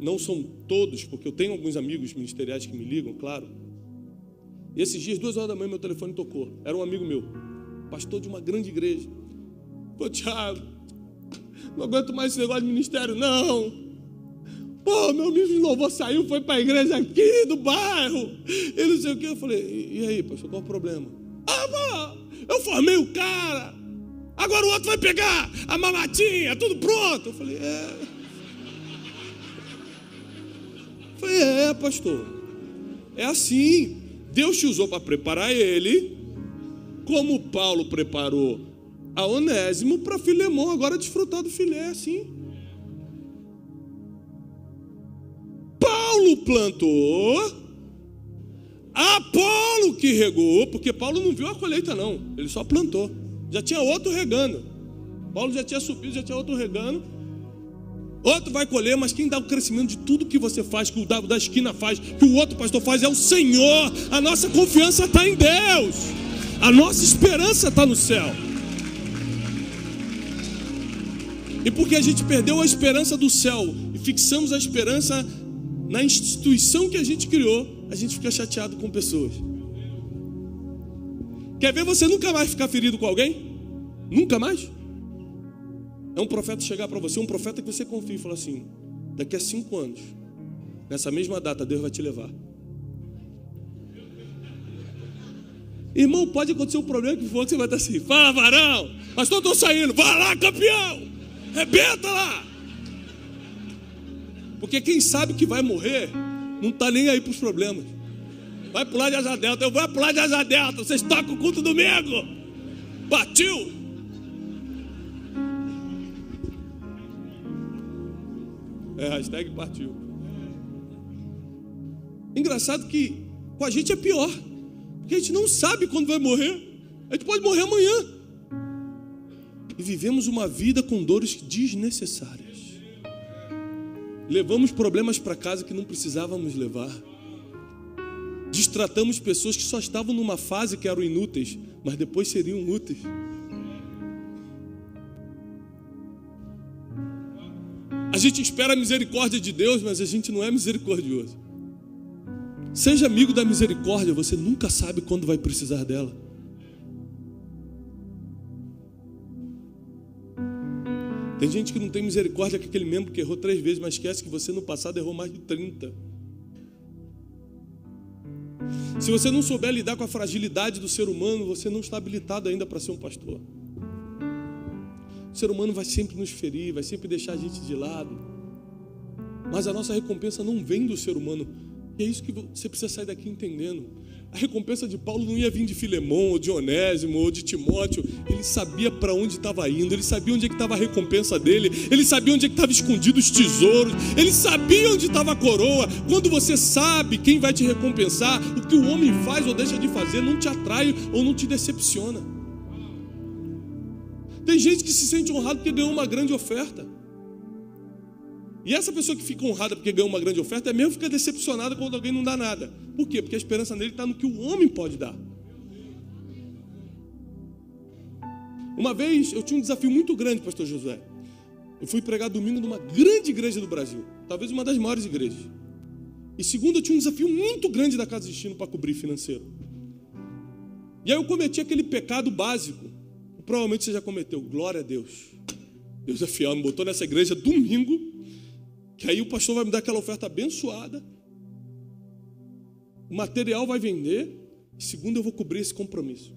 não são todos, porque eu tenho alguns amigos ministeriais que me ligam, claro. E esses dias, 2 horas da manhã, meu telefone tocou. Era um amigo meu, pastor de uma grande igreja. Pô, Thiago, não aguento mais esse negócio de ministério, não. Pô, meu amigo de louvor saiu, foi para a igreja aqui do bairro. E não sei o que. Eu falei, e aí, pastor, qual o problema? Ah, pô, eu formei o cara. Agora o outro vai pegar a mamatinha, tudo pronto. Eu falei, pastor, é assim. Deus te usou para preparar ele, como Paulo preparou a Onésimo para Filemão agora desfrutar do filé, assim. Paulo plantou, Apolo que regou, porque Paulo não viu a colheita não, ele só plantou. Já tinha outro regando. Paulo já tinha subido, já tinha outro regando. Outro vai colher, mas quem dá o crescimento de tudo que você faz, que o da esquina faz, que o outro pastor faz, é o Senhor. A nossa confiança está em Deus. A nossa esperança está no céu. E porque a gente perdeu a esperança do céu e fixamos a esperança na instituição que a gente criou, a gente fica chateado com pessoas. Quer ver você nunca mais ficar ferido com alguém? Nunca mais? É um profeta chegar para você, um profeta que você confia e falar assim, daqui a 5 anos, nessa mesma data, Deus vai te levar. Irmão, pode acontecer um problema que for que você vai estar assim, fala varão, pastor, estou saindo, vai lá campeão, rebenta lá. Porque quem sabe que vai morrer, não está nem aí para os problemas. Vai pular de asa delta, eu vou pular de asa delta, vocês tocam o culto domingo. Partiu. Hashtag partiu. Engraçado que com a gente é pior, porque a gente não sabe quando vai morrer. A gente pode morrer amanhã. E vivemos uma vida com dores desnecessárias. Levamos problemas para casa que não precisávamos levar. Destratamos pessoas que só estavam numa fase que eram inúteis, mas depois seriam úteis. A gente espera a misericórdia de Deus, mas a gente não é misericordioso. Seja amigo da misericórdia, você nunca sabe quando vai precisar dela. Tem gente que não tem misericórdia com aquele membro que errou 3 vezes, mas esquece que você no passado errou mais de 30. Se você não souber lidar com a fragilidade do ser humano, você não está habilitado ainda para ser um pastor. O ser humano vai sempre nos ferir, vai sempre deixar a gente de lado. Mas a nossa recompensa não vem do ser humano. E é isso que você precisa sair daqui entendendo. A recompensa de Paulo não ia vir de Filemão, ou de Onésimo, ou de Timóteo. Ele sabia para onde estava indo, ele sabia onde é que estava a recompensa dele, ele sabia onde é que estava escondido os tesouros, ele sabia onde estava a coroa. Quando você sabe quem vai te recompensar, o que o homem faz ou deixa de fazer não te atrai ou não te decepciona. Tem gente que se sente honrado porque ganhou uma grande oferta. E essa pessoa que fica honrada porque ganhou uma grande oferta, é mesmo fica decepcionada quando alguém não dá nada. Por quê? Porque a esperança nele está no que o homem pode dar. Uma vez eu tinha um desafio muito grande, pastor Josué. Eu fui pregar domingo numa grande igreja do Brasil, talvez uma das maiores igrejas. E segundo, eu tinha um desafio muito grande da Casa de Destino para cobrir financeiro. E aí eu cometi aquele pecado básico, que provavelmente você já cometeu. Glória a Deus. Deus é fiel, me botou nessa igreja domingo, que aí o pastor vai me dar aquela oferta abençoada, o material vai vender, e segundo eu vou cobrir esse compromisso.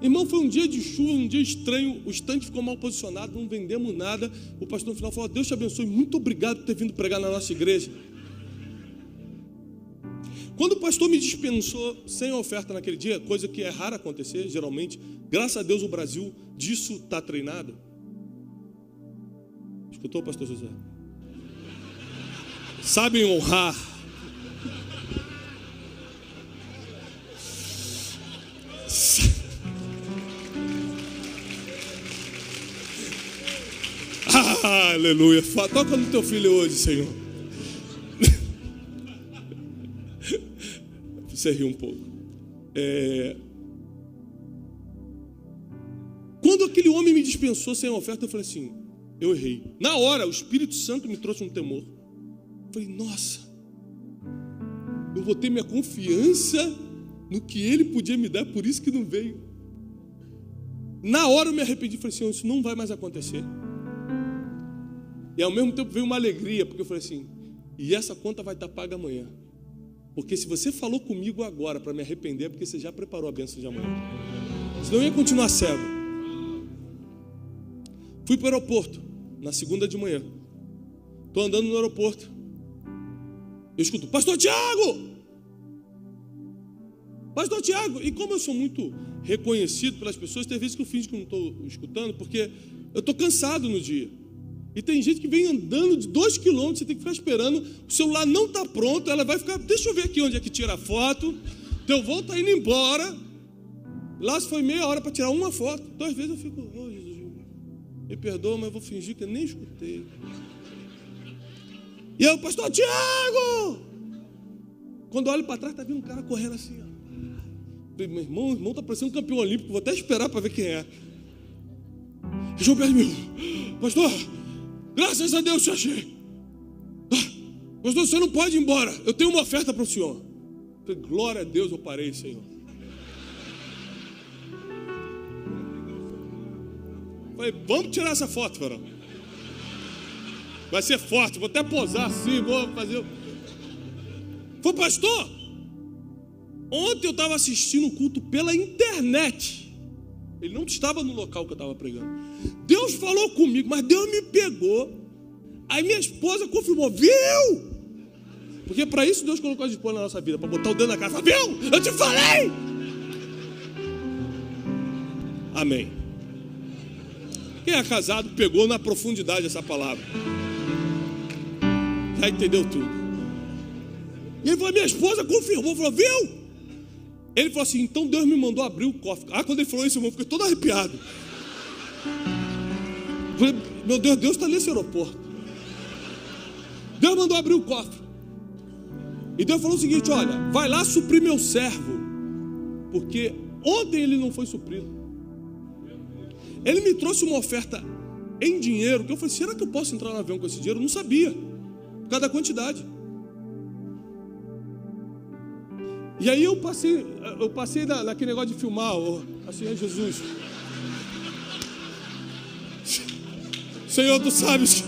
Irmão, foi um dia de chuva, um dia estranho, o estande ficou mal posicionado, não vendemos nada. O pastor no final falou: Deus te abençoe, muito obrigado por ter vindo pregar na nossa igreja. Quando o pastor me dispensou sem oferta naquele dia, coisa que é rara acontecer, geralmente, graças a Deus o Brasil disso está treinado. Escutou, pastor José? Sabem honrar. Aleluia. Toca no teu filho hoje, Senhor. Você riu um pouco. Quando aquele homem me dispensou sem oferta, eu falei assim, eu errei. Na hora, o Espírito Santo me trouxe um temor. Eu falei, nossa, eu vou ter minha confiança no que ele podia me dar, por isso que não veio. Na hora eu me arrependi e falei, Senhor, isso não vai mais acontecer. E ao mesmo tempo veio uma alegria, porque eu falei assim, e essa conta vai estar paga amanhã. Porque se você falou comigo agora para me arrepender, é porque você já preparou a bênção de amanhã. Senão eu ia continuar cego. Fui para o aeroporto, na segunda de manhã. Estou andando no aeroporto. Eu escuto, Pastor Tiago! Pastor Tiago! E como eu sou muito reconhecido pelas pessoas, tem vezes que eu finjo que não estou escutando, porque eu estou cansado no dia. E tem gente que vem andando de 2 quilômetros, você tem que ficar esperando, o celular não está pronto, ela vai ficar, deixa eu ver aqui onde é que tira a foto, teu voo está indo embora, lá foi meia hora para tirar uma foto, então às vezes eu fico, oh Jesus, me perdoa, mas eu vou fingir que eu nem escutei. E aí o pastor Tiago, quando eu olho para trás, está vindo um cara correndo assim, ó. Meu irmão está parecendo um campeão olímpico, vou até esperar para ver quem é. João Pedro, meu, pastor, graças a Deus te achei. Pastor, você não pode ir embora. Eu tenho uma oferta para o senhor. Falei, glória a Deus, eu parei, Senhor. Falei, vamos tirar essa foto, varão. Vai ser forte, vou até posar assim, vou fazer. Falei, pastor, ontem eu estava assistindo um culto pela internet. Ele não estava no local que eu estava pregando. Deus falou comigo, mas Deus me pegou. Aí minha esposa confirmou, viu? Porque para isso Deus colocou a esposa na nossa vida, para botar o dedo na cara, viu? Eu te falei! Amém. Quem é casado pegou na profundidade essa palavra. Já entendeu tudo. E aí minha esposa confirmou, falou, viu? Ele falou assim, então Deus me mandou abrir o cofre. Quando ele falou isso, eu fiquei todo arrepiado. Eu falei, meu Deus, Deus está nesse aeroporto. Deus mandou abrir o cofre. E Deus falou o seguinte, olha, vai lá suprir meu servo. Porque ontem ele não foi suprido. Ele me trouxe uma oferta em dinheiro, que eu falei, será que eu posso entrar no avião com esse dinheiro? Eu não sabia, por causa da quantidade. E aí eu passei naquele negócio de filmar, assim, é Jesus. Senhor, tu sabes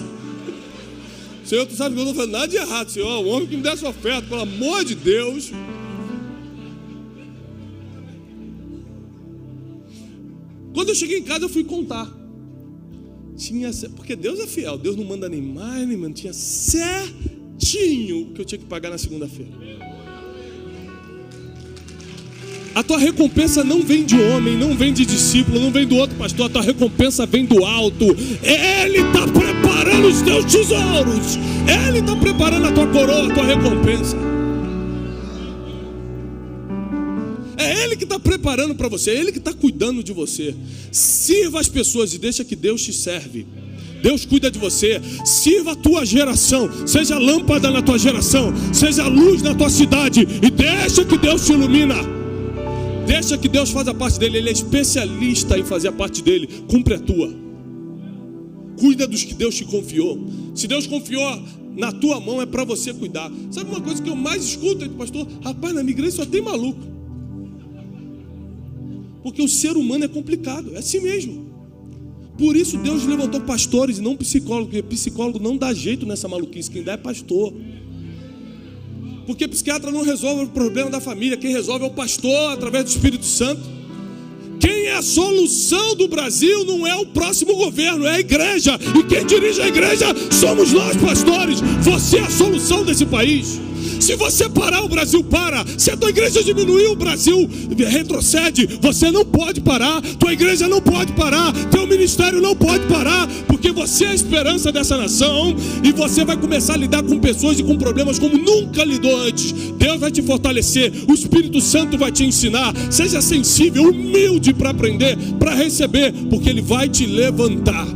que eu não estou fazendo nada de errado, Senhor. O homem que me desse oferta, pelo amor de Deus. Quando eu cheguei em casa, eu fui contar. Porque Deus é fiel, Deus não manda nem mais nem menos. Tinha certinho o que eu tinha que pagar na segunda-feira. A tua recompensa não vem de homem, não vem de discípulo, não vem do outro pastor. A tua recompensa vem do alto. Ele está preparando os teus tesouros. Ele está preparando a tua coroa, a tua recompensa. É Ele que está preparando para você, é Ele que está cuidando de você. Sirva as pessoas e deixa que Deus te serve. Deus cuida de você. Sirva a tua geração. Seja lâmpada na tua geração. Seja luz na tua cidade. E deixa que Deus te ilumina. Deixa que Deus faça a parte dele. Ele é especialista em fazer a parte dele. Cumpre a tua. Cuida dos que Deus te confiou. Se Deus confiou na tua mão, é para você cuidar. Sabe uma coisa que eu mais escuto aí, pastor? Rapaz, na minha igreja só tem maluco. Porque o ser humano é complicado. É assim mesmo. Por isso Deus levantou pastores e não psicólogos. Porque psicólogo não dá jeito nessa maluquice. Quem dá é pastor. Porque psiquiatra não resolve o problema da família. Quem resolve é o pastor através do Espírito Santo. Quem é a solução do Brasil não é o próximo governo, é a igreja. E quem dirige a igreja somos nós, pastores. Você é a solução desse país. Se você parar, o Brasil para. Se a tua igreja diminuir, o Brasil retrocede. Você não pode parar, tua igreja não pode parar, teu ministério não pode parar, porque você é a esperança dessa nação e você vai começar a lidar com pessoas e com problemas como nunca lidou antes. Deus vai te fortalecer, o Espírito Santo vai te ensinar. Seja sensível, humilde para aprender, para receber, porque Ele vai te levantar.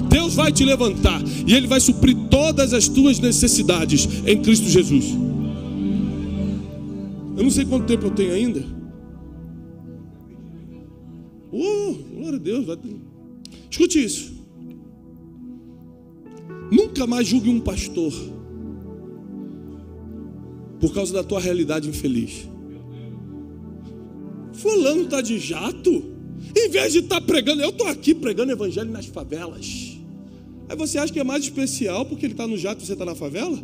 Deus vai te levantar e Ele vai suprir todas as tuas necessidades em Cristo Jesus. Eu não sei quanto tempo eu tenho ainda. Glória a Deus. Escute isso. Nunca mais julgue um pastor por causa da tua realidade infeliz. Fulano está de jato. Em vez de estar pregando, eu estou aqui pregando evangelho nas favelas. Aí você acha que é mais especial porque ele está no jato e você está na favela?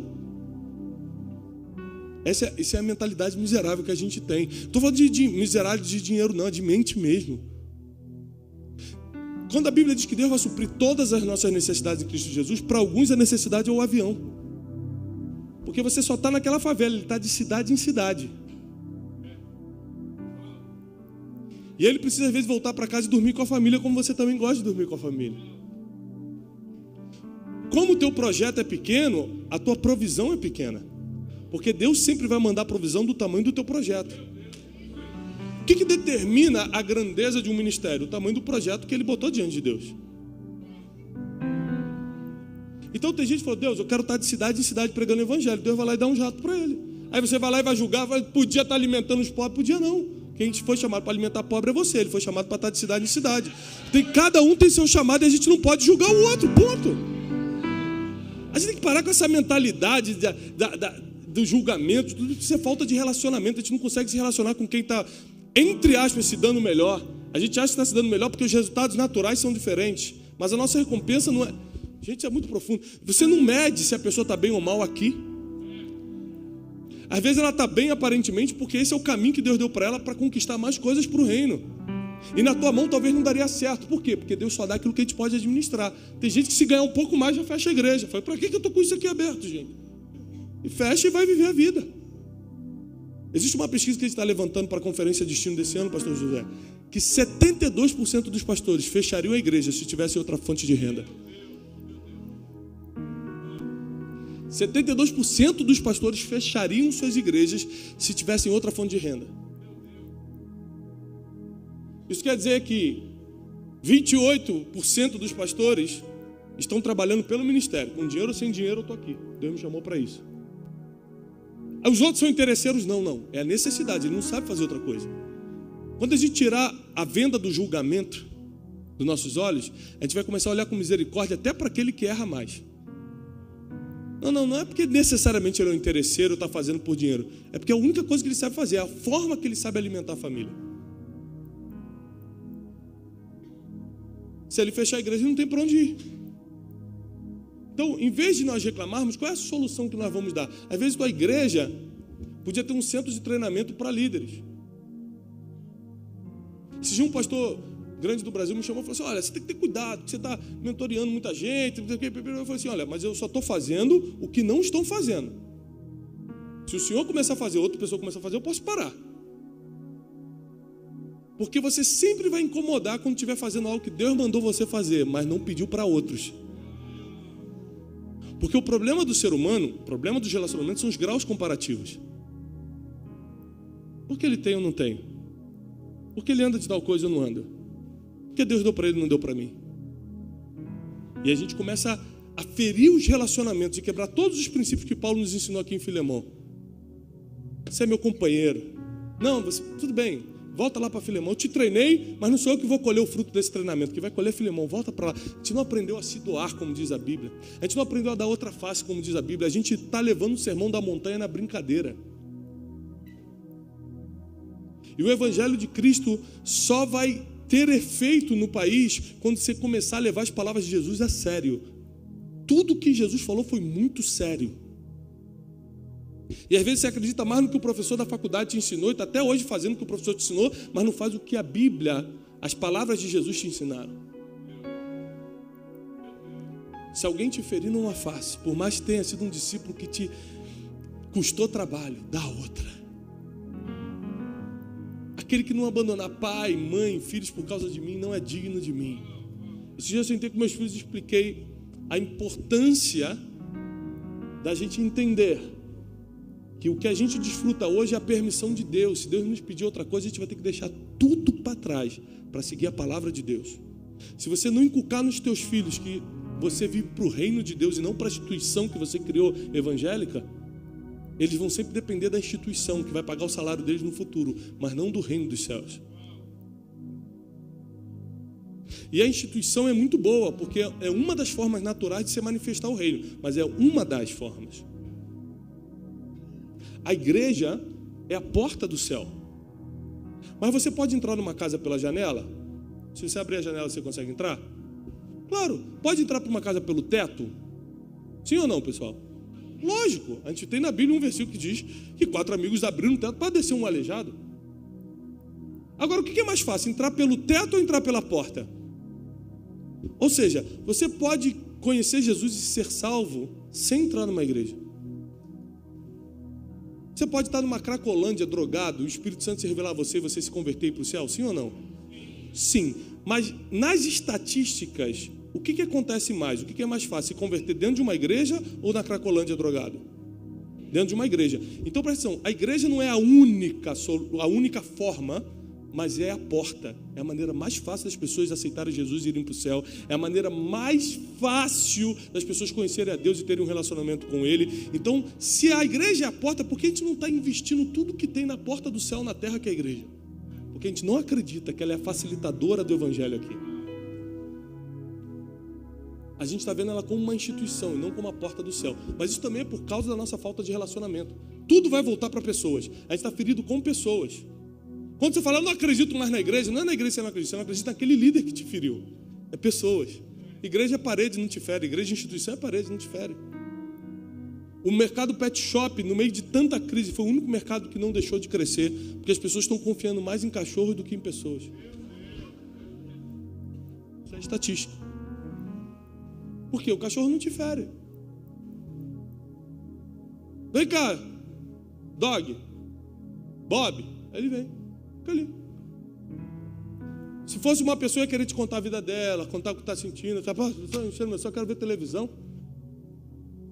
Essa é a mentalidade miserável que a gente tem. Estou falando de miserável de dinheiro não, é de mente mesmo. Quando a Bíblia diz que Deus vai suprir todas as nossas necessidades em Cristo Jesus, para alguns a necessidade é o avião. Porque você só está naquela favela, ele está de cidade em cidade. E ele precisa às vezes voltar para casa e dormir com a família, como você também gosta de dormir com a família. Como o teu projeto é pequeno, a tua provisão é pequena. Porque Deus sempre vai mandar provisão do tamanho do teu projeto. O que determina a grandeza de um ministério? O tamanho do projeto que ele botou diante de Deus. Então tem gente que falou, Deus, eu quero estar de cidade em cidade pregando o evangelho. Deus vai lá e dá um jato para ele. Aí você vai lá e vai julgar, podia estar alimentando os pobres, podia não. Quem foi chamado para alimentar pobre é você, ele foi chamado para estar de cidade em cidade. Cada um tem seu chamado e a gente não pode julgar o outro, ponto. A gente tem que parar com essa mentalidade do julgamento, tudo isso é falta de relacionamento. A gente não consegue se relacionar com quem está, entre aspas, se dando melhor. A gente acha que está se dando melhor porque os resultados naturais são diferentes, mas a nossa recompensa não é... Gente, é muito profundo. Você não mede se a pessoa está bem ou mal aqui. Às vezes ela está bem aparentemente porque esse é o caminho que Deus deu para ela para conquistar mais coisas para o reino. E na tua mão talvez não daria certo. Por quê? Porque Deus só dá aquilo que a gente pode administrar. Tem gente que se ganhar um pouco mais já fecha a igreja. Fala, para que eu estou com isso aqui aberto, gente? E fecha e vai viver a vida. Existe uma pesquisa que a gente está levantando para a Conferência Destino desse ano, pastor José, que 72% dos pastores fechariam a igreja se tivesse outra fonte de renda. 72% dos pastores fechariam suas igrejas se tivessem outra fonte de renda. Isso quer dizer que 28% dos pastores estão trabalhando pelo ministério. Com dinheiro ou sem dinheiro eu estou aqui. Deus me chamou para isso. Os outros são interesseiros? Não. É a necessidade, ele não sabe fazer outra coisa. Quando a gente tirar a venda do julgamento dos nossos olhos, a gente vai começar a olhar com misericórdia até para aquele que erra mais. Não é porque necessariamente ele é um interesseiro ou está fazendo por dinheiro. É porque a única coisa que ele sabe fazer, é a forma que ele sabe alimentar a família. Se ele fechar a igreja, ele não tem para onde ir. Então, em vez de nós reclamarmos, qual é a solução que nós vamos dar? Às vezes, tua igreja podia ter um centro de treinamento para líderes. Esse dia um pastor grande do Brasil me chamou e falou assim, olha, você tem que ter cuidado, você está mentoreando muita gente. Eu falei assim, olha, mas eu só estou fazendo o que não estão fazendo. Se o senhor começar a fazer, outra pessoa começar a fazer, eu posso parar. Porque você sempre vai incomodar quando estiver fazendo algo que Deus mandou você fazer, mas não pediu para outros. Porque o problema do ser humano, o problema dos relacionamentos são os graus comparativos. Por que ele tem ou não tem? Por que ele anda de tal coisa ou não anda? Porque Deus deu para ele e não deu para mim. E a gente começa a ferir os relacionamentos e quebrar todos os princípios que Paulo nos ensinou aqui em Filemão. Você é meu companheiro. Não, tudo bem, volta lá para Filemão. Eu te treinei, mas não sou eu que vou colher o fruto desse treinamento. Que vai colher Filemão, volta para lá. A gente não aprendeu a se doar, como diz a Bíblia. A gente não aprendeu a dar outra face, como diz a Bíblia. A gente está levando o sermão da montanha na brincadeira. E o Evangelho de Cristo só vai ter efeito no país quando você começar a levar as palavras de Jesus a sério. Tudo que Jesus falou foi muito sério. E às vezes você acredita mais no que o professor da faculdade te ensinou, e está até hoje fazendo o que o professor te ensinou, mas não faz o que a Bíblia, as palavras de Jesus te ensinaram. Se alguém te ferir numa face, por mais que tenha sido um discípulo que te Custou trabalho, dá outra. Aquele que não abandonar pai, mãe, filhos por causa de mim, não é digno de mim. Esse dia eu sentei com meus filhos e expliquei a importância da gente entender que o que a gente desfruta hoje é a permissão de Deus. Se Deus nos pedir outra coisa, a gente vai ter que deixar tudo para trás para seguir a palavra de Deus. Se você não inculcar nos teus filhos que você vive para o reino de Deus e não para a instituição que você criou evangélica, eles vão sempre depender da instituição que vai pagar o salário deles no futuro, mas não do reino dos céus. E a instituição é muito boa, porque é uma das formas naturais de se manifestar o reino, mas é uma das formas. A igreja é a porta do céu. Mas você pode entrar numa casa pela janela? Se você abrir a janela, você consegue entrar? Claro. Pode entrar para uma casa pelo teto? Sim ou não, pessoal? Lógico. A gente tem na Bíblia um versículo que diz que 4 amigos abriram o teto para descer um aleijado. Agora, o que é mais fácil? Entrar pelo teto ou entrar pela porta? Ou seja, você pode conhecer Jesus e ser salvo sem entrar numa igreja. Você pode estar numa Cracolândia, drogado, o Espírito Santo se revelar a você e você se converter e ir para o céu, sim ou não? Sim, mas nas estatísticas, o que acontece mais? O que é mais fácil, se converter dentro de uma igreja ou na Cracolândia drogado? Dentro de uma igreja. Então presta atenção, a igreja não é a única forma, mas é a porta. É a maneira mais fácil das pessoas aceitarem Jesus e irem para o céu. É a maneira mais fácil das pessoas conhecerem a Deus e terem um relacionamento com Ele. Então, se a igreja é a porta, por que a gente não está investindo tudo que tem na porta do céu na terra que é a igreja? Porque a gente não acredita que ela é a facilitadora do evangelho aqui. A gente está vendo ela como uma instituição e não como a porta do céu. Mas isso também é por causa da nossa falta de relacionamento. Tudo vai voltar para pessoas. A gente está ferido com pessoas. Quando você fala, eu não acredito mais na igreja, não é na igreja que você não acredita naquele líder que te feriu. É pessoas. Igreja é parede, não te fere. Igreja é instituição, é parede, não te fere. O mercado pet shop, no meio de tanta crise, foi o único mercado que não deixou de crescer, porque as pessoas estão confiando mais em cachorros do que em pessoas. Isso é estatística. Por quê? O cachorro não te fere. Vem cá, dog, Bob. Aí ele vem, fica ali. Se fosse uma pessoa, ia querer te contar a vida dela, contar o que está sentindo, eu só quero ver televisão.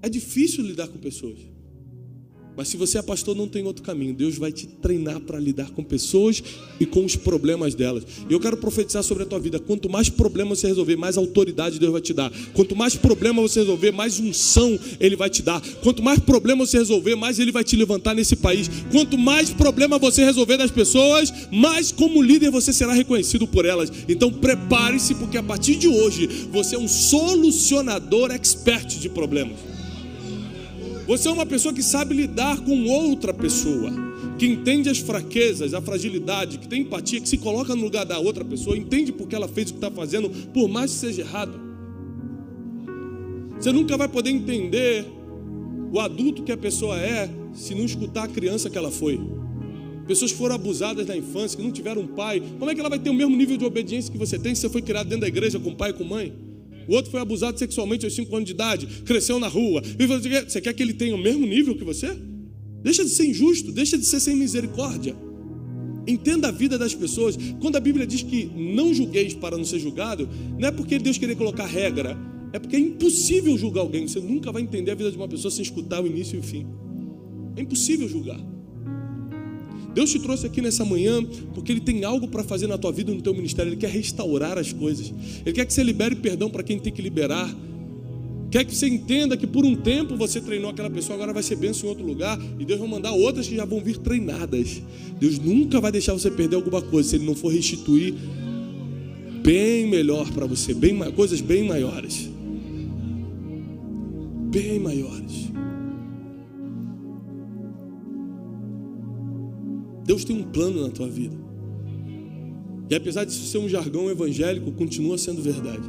É difícil lidar com pessoas. Mas se você é pastor, não tem outro caminho. Deus vai te treinar para lidar com pessoas e com os problemas delas. E eu quero profetizar sobre a tua vida. Quanto mais problema você resolver, mais autoridade Deus vai te dar. Quanto mais problema você resolver, mais unção Ele vai te dar. Quanto mais problema você resolver, mais Ele vai te levantar nesse país. Quanto mais problema você resolver das pessoas, mais como líder você será reconhecido por elas. Então prepare-se, porque a partir de hoje você é um solucionador expert de problemas. Você é uma pessoa que sabe lidar com outra pessoa, que entende as fraquezas, a fragilidade, que tem empatia, que se coloca no lugar da outra pessoa, entende porque ela fez o que está fazendo, por mais que seja errado. Você nunca vai poder entender o adulto que a pessoa é se não escutar a criança que ela foi. Pessoas que foram abusadas na infância, que não tiveram um pai, como é que ela vai ter o mesmo nível de obediência que você tem se você foi criado dentro da igreja com pai e com mãe? O outro foi abusado sexualmente aos 5 anos de idade, cresceu na rua. Você quer que ele tenha o mesmo nível que você? Deixa de ser injusto, deixa de ser sem misericórdia. Entenda a vida das pessoas. Quando a Bíblia diz que não julgueis para não ser julgado, não é porque Deus queria colocar regra, é porque é impossível julgar alguém. Você nunca vai entender a vida de uma pessoa sem escutar o início e o fim. É impossível julgar. Deus te trouxe aqui nessa manhã porque Ele tem algo para fazer na tua vida e no teu ministério. Ele quer restaurar as coisas. Ele quer que você libere perdão para quem tem que liberar. Quer que você entenda que por um tempo você treinou aquela pessoa, agora vai ser bênção em outro lugar, e Deus vai mandar outras que já vão vir treinadas. Deus nunca vai deixar você perder alguma coisa se Ele não for restituir bem melhor para você, coisas bem maiores. Bem maiores. Deus tem um plano na tua vida. E apesar disso ser um jargão evangélico, continua sendo verdade.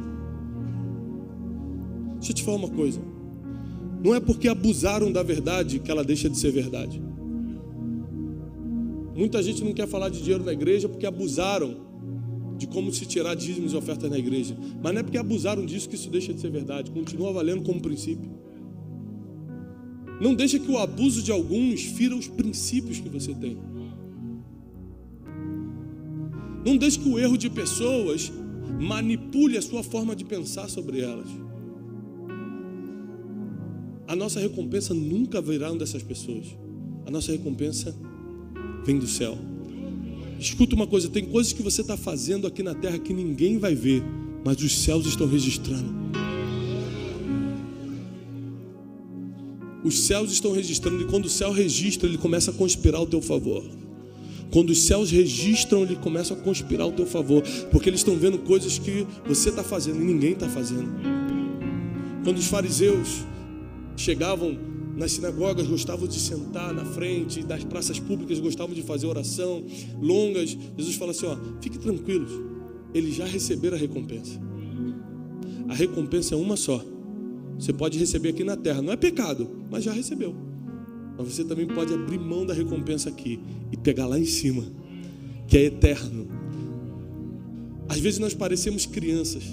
Deixa eu te falar uma coisa. Não é porque abusaram da verdade que ela deixa de ser verdade. Muita gente não quer falar de dinheiro na igreja porque abusaram de como se tirar dízimos e ofertas na igreja. Mas não é porque abusaram disso que isso deixa de ser verdade. Continua valendo como princípio. Não deixa que o abuso de alguns fira os princípios que você tem. Não deixe que o erro de pessoas manipule a sua forma de pensar sobre elas. A nossa recompensa nunca virá dessas pessoas. A nossa recompensa vem do céu. Escuta uma coisa, tem coisas que você está fazendo aqui na terra que ninguém vai ver, mas os céus estão registrando. Os céus estão registrando, e quando o céu registra, ele começa a conspirar ao teu favor. Quando os céus registram, ele começa a conspirar ao teu favor, porque eles estão vendo coisas que você está fazendo e ninguém está fazendo. Quando os fariseus chegavam nas sinagogas, gostavam de sentar na frente, das praças públicas gostavam de fazer oração longas, Jesus fala assim, fiquem tranquilos, eles já receberam a recompensa. A recompensa é uma só. Você pode receber aqui na terra, não é pecado, mas já recebeu. Mas você também pode abrir mão da recompensa aqui e pegar lá em cima, que é eterno. Às vezes nós parecemos crianças.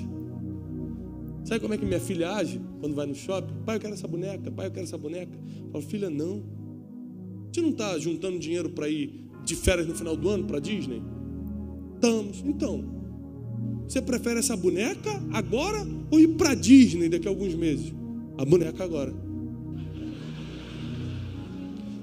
Sabe como é que minha filha age quando vai no shopping? Pai, eu quero essa boneca, pai, eu quero essa boneca. Eu falo, filha, não. A gente não está juntando dinheiro para ir de férias no final do ano para Disney? Estamos. Então, você prefere essa boneca agora ou ir para Disney daqui a alguns meses? A boneca agora.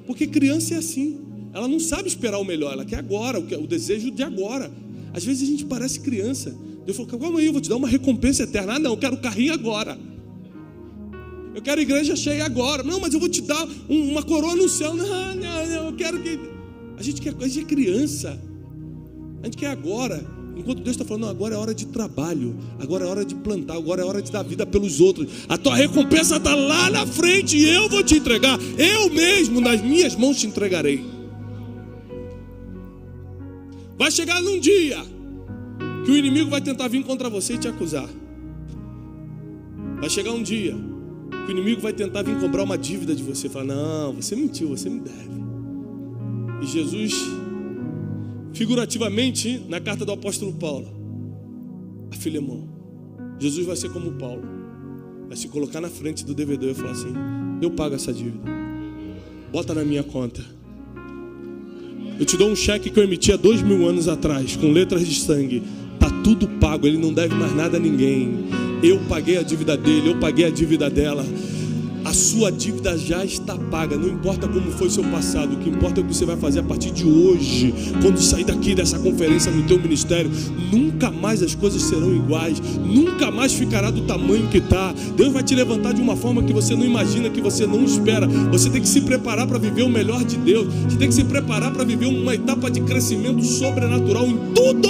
Porque criança é assim, ela não sabe esperar o melhor, ela quer agora, o desejo de agora. Às vezes a gente parece criança. Deus falou, calma aí, eu vou te dar uma recompensa eterna. Ah não, eu quero o carrinho agora. Eu quero a igreja cheia agora. Não, mas eu vou te dar uma coroa no céu. Não, eu quero que... A gente é criança. A gente quer agora. Enquanto Deus está falando, não, agora é hora de trabalho, agora é hora de plantar, agora é hora de dar vida pelos outros. A tua recompensa está lá na frente e eu vou te entregar. Eu mesmo, nas minhas mãos te entregarei. Vai chegar num dia que o inimigo vai tentar vir contra você e te acusar. Vai chegar um dia que o inimigo vai tentar vir cobrar uma dívida de você. Falar, não, você mentiu, você me deve. E Jesus... figurativamente, na carta do apóstolo Paulo, a Filemão, Jesus vai ser como Paulo, vai se colocar na frente do devedor e falar assim, eu pago essa dívida, bota na minha conta, eu te dou um cheque que eu emiti há 2000 anos atrás, com letras de sangue, está tudo pago, ele não deve mais nada a ninguém, eu paguei a dívida dele, eu paguei a dívida dela. A sua dívida já está paga, não importa como foi seu passado, o que importa é o que você vai fazer a partir de hoje. Quando sair daqui dessa conferência no teu ministério, nunca mais as coisas serão iguais, nunca mais ficará do tamanho que está. Deus vai te levantar de uma forma que você não imagina, que você não espera. Você tem que se preparar para viver o melhor de Deus, você tem que se preparar para viver uma etapa de crescimento sobrenatural em tudo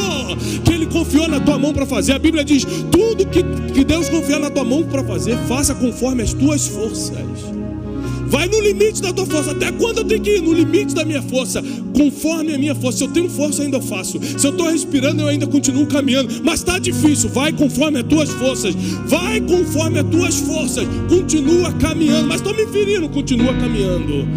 que Ele confiou na tua mão para fazer. A Bíblia diz, tudo que Deus confiar na tua mão para fazer, faça conforme as tuas forças. Vai no limite da tua força. Até quando eu tenho que ir? No limite da minha força, conforme a minha força. Se eu tenho força, ainda eu faço. Se eu estou respirando, eu ainda continuo caminhando. Mas está difícil, vai conforme as tuas forças. Vai conforme as tuas forças. Continua caminhando. Mas estou me ferindo, continua caminhando.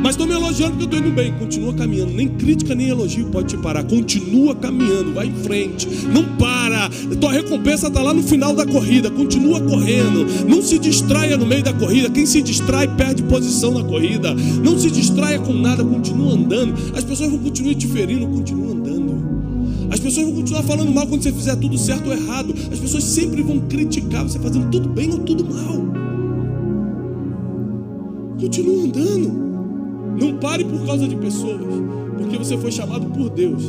Mas estou me elogiando que eu estou indo bem. Continua caminhando, nem crítica nem elogio pode te parar. Continua caminhando, vai em frente, não para. Tua recompensa está lá no final da corrida. Continua correndo, não se distraia no meio da corrida. Quem se distrai perde posição na corrida. Não se distraia com nada, continua andando. As pessoas vão continuar te ferindo, continua andando. As pessoas vão continuar falando mal quando você fizer tudo certo ou errado. As pessoas sempre vão criticar você fazendo tudo bem ou tudo mal. Continua andando. Não pare por causa de pessoas, porque você foi chamado por Deus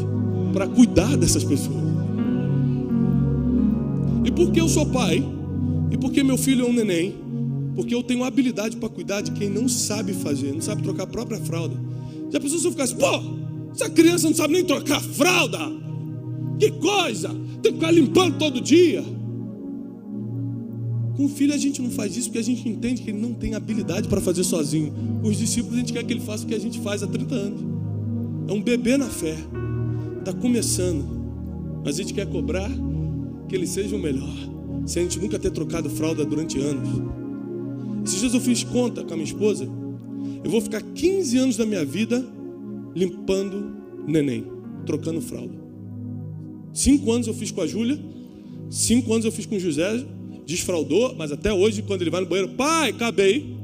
para cuidar dessas pessoas. E porque eu sou pai, e porque meu filho é um neném, porque eu tenho habilidade para cuidar de quem não sabe fazer, não sabe trocar a própria fralda. Já pensou se eu ficasse, essa criança não sabe nem trocar a fralda? Que coisa! Tem que ficar limpando todo dia. Com o filho a gente não faz isso porque a gente entende que ele não tem habilidade para fazer sozinho. Com os discípulos a gente quer que ele faça o que a gente faz há 30 anos. É um bebê na fé. Está começando. Mas a gente quer cobrar que ele seja o melhor. Sem a gente nunca ter trocado fralda durante anos. Esses dias eu fiz conta com a minha esposa. Eu vou ficar 15 anos da minha vida limpando neném, trocando fralda. 5 anos eu fiz com a Júlia. 5 anos eu fiz com o José. Desfraldou, mas até hoje, quando ele vai no banheiro, pai, acabei.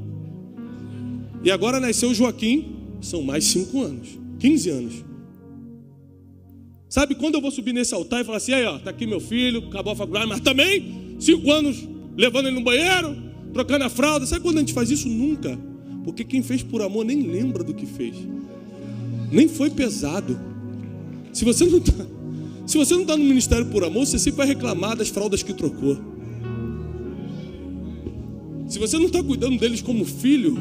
E agora nasceu o Joaquim, são mais 5 anos, 15 anos. Sabe quando eu vou subir nesse altar e falar assim, aí ó, tá aqui meu filho, acabou a faculdade, mas também 5 anos levando ele no banheiro, trocando a fralda. Sabe quando a gente faz isso? Nunca. Porque quem fez por amor nem lembra do que fez. Nem foi pesado. Se você não está no ministério por amor, você sempre vai reclamar das fraldas que trocou. Se você não está cuidando deles como filho,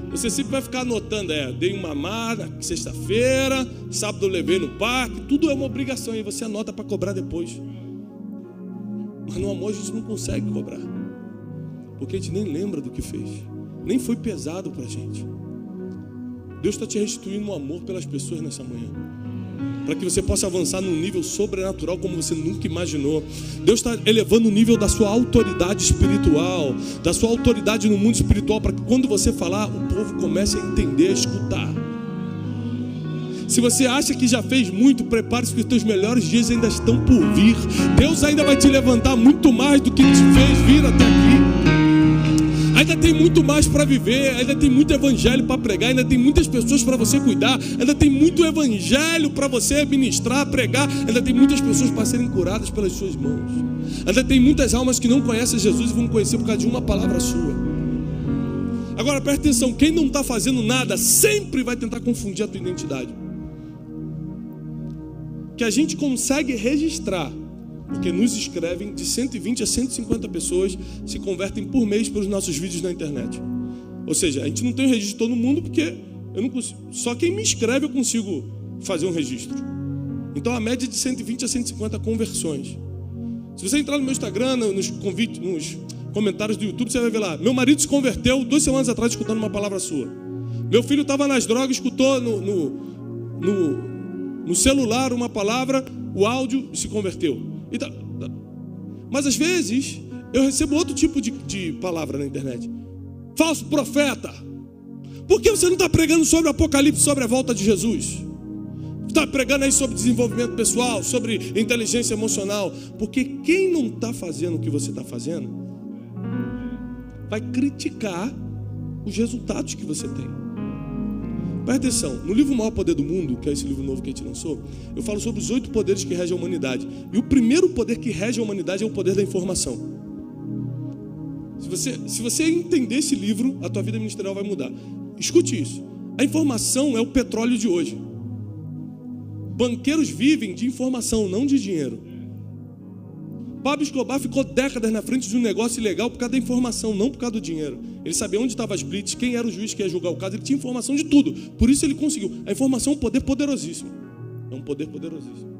você sempre vai ficar anotando, dei uma mamada, sexta-feira, sábado eu levei no parque, tudo é uma obrigação, e você anota para cobrar depois. Mas no amor a gente não consegue cobrar, porque a gente nem lembra do que fez, nem foi pesado para a gente. Deus está te restituindo um amor pelas pessoas nessa manhã, para que você possa avançar num nível sobrenatural como você nunca imaginou. Deus está elevando o nível da sua autoridade espiritual, da sua autoridade no mundo espiritual, para que quando você falar, o povo comece a entender, a escutar. Se você acha que já fez muito, prepare-se que os teus melhores dias ainda estão por vir. Deus ainda vai te levantar muito mais do que te fez vir até aqui. Ainda tem muito mais para viver, ainda tem muito evangelho para pregar, ainda tem muitas pessoas para você cuidar, ainda tem muito evangelho para você ministrar, pregar, ainda tem muitas pessoas para serem curadas pelas suas mãos. Ainda tem muitas almas que não conhecem Jesus e vão conhecer por causa de uma palavra sua. Agora presta atenção, quem não está fazendo nada sempre vai tentar confundir a tua identidade. Que a gente consegue registrar, porque nos escrevem de 120 a 150 pessoas se convertem por mês pelos nossos vídeos na internet. Ou seja, a gente não tem um registro de todo mundo, porque eu não consigo, só quem me escreve eu consigo fazer um registro. Então a média é de 120 a 150 conversões. Se você entrar no meu Instagram, nos comentários do YouTube, você vai ver lá, meu marido se converteu 2 semanas atrás escutando uma palavra sua. Meu filho estava nas drogas, escutou no celular uma palavra, o áudio, se converteu. Mas às vezes eu recebo outro tipo de palavra na internet. Falso profeta. Por que você não está pregando sobre o Apocalipse, sobre a volta de Jesus? Está pregando aí sobre desenvolvimento pessoal, sobre inteligência emocional. Porque quem não está fazendo o que você está fazendo vai criticar os resultados que você tem. Presta atenção, no livro O Maior Poder do Mundo, que é esse livro novo que a gente lançou, eu falo sobre os 8 poderes que regem a humanidade. E o primeiro poder que rege a humanidade é o poder da informação. Se você entender esse livro, a tua vida ministerial vai mudar. Escute isso. A informação é o petróleo de hoje. Banqueiros vivem de informação, não de dinheiro. Pablo Escobar ficou décadas na frente de um negócio ilegal por causa da informação, não por causa do dinheiro. Ele sabia onde estavam as blitz, quem era o juiz que ia julgar o caso, ele tinha informação de tudo. Por isso ele conseguiu. A informação é um poder poderosíssimo. É um poder poderosíssimo.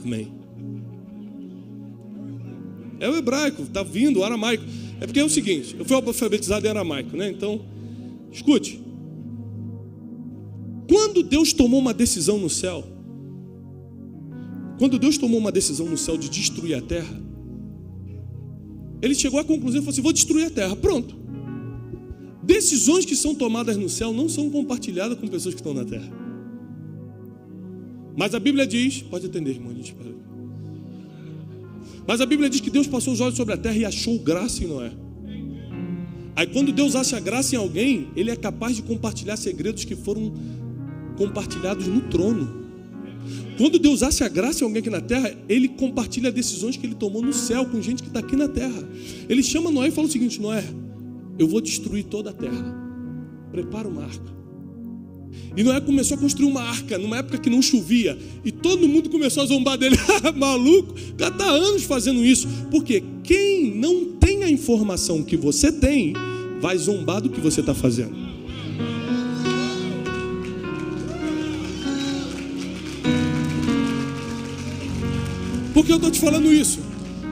Amém. É o hebraico, está vindo, o aramaico. É porque é o seguinte, eu fui alfabetizado em aramaico, né? Então, escute. Quando Deus tomou uma decisão no céu, de destruir a terra, ele chegou à conclusão e falou assim, vou destruir a terra, pronto. Decisões que são tomadas no céu não são compartilhadas com pessoas que estão na terra. Mas a Bíblia diz, pode atender, irmão, a gente para. Mas a Bíblia diz que Deus passou os olhos sobre a terra e achou graça em Noé. Aí quando Deus acha graça em alguém, ele é capaz de compartilhar segredos que foram compartilhados no trono. Quando Deus acha graça em alguém aqui na terra, ele compartilha decisões que ele tomou no céu com gente que está aqui na terra. Ele chama Noé e fala o seguinte, Noé, eu vou destruir toda a terra, prepara uma arca. E Noé começou a construir uma arca numa época que não chovia, e todo mundo começou a zombar dele. Maluco, o cara está há anos fazendo isso. Porque quem não tem a informação que você tem, vai zombar do que você está fazendo. Por que eu estou te falando isso?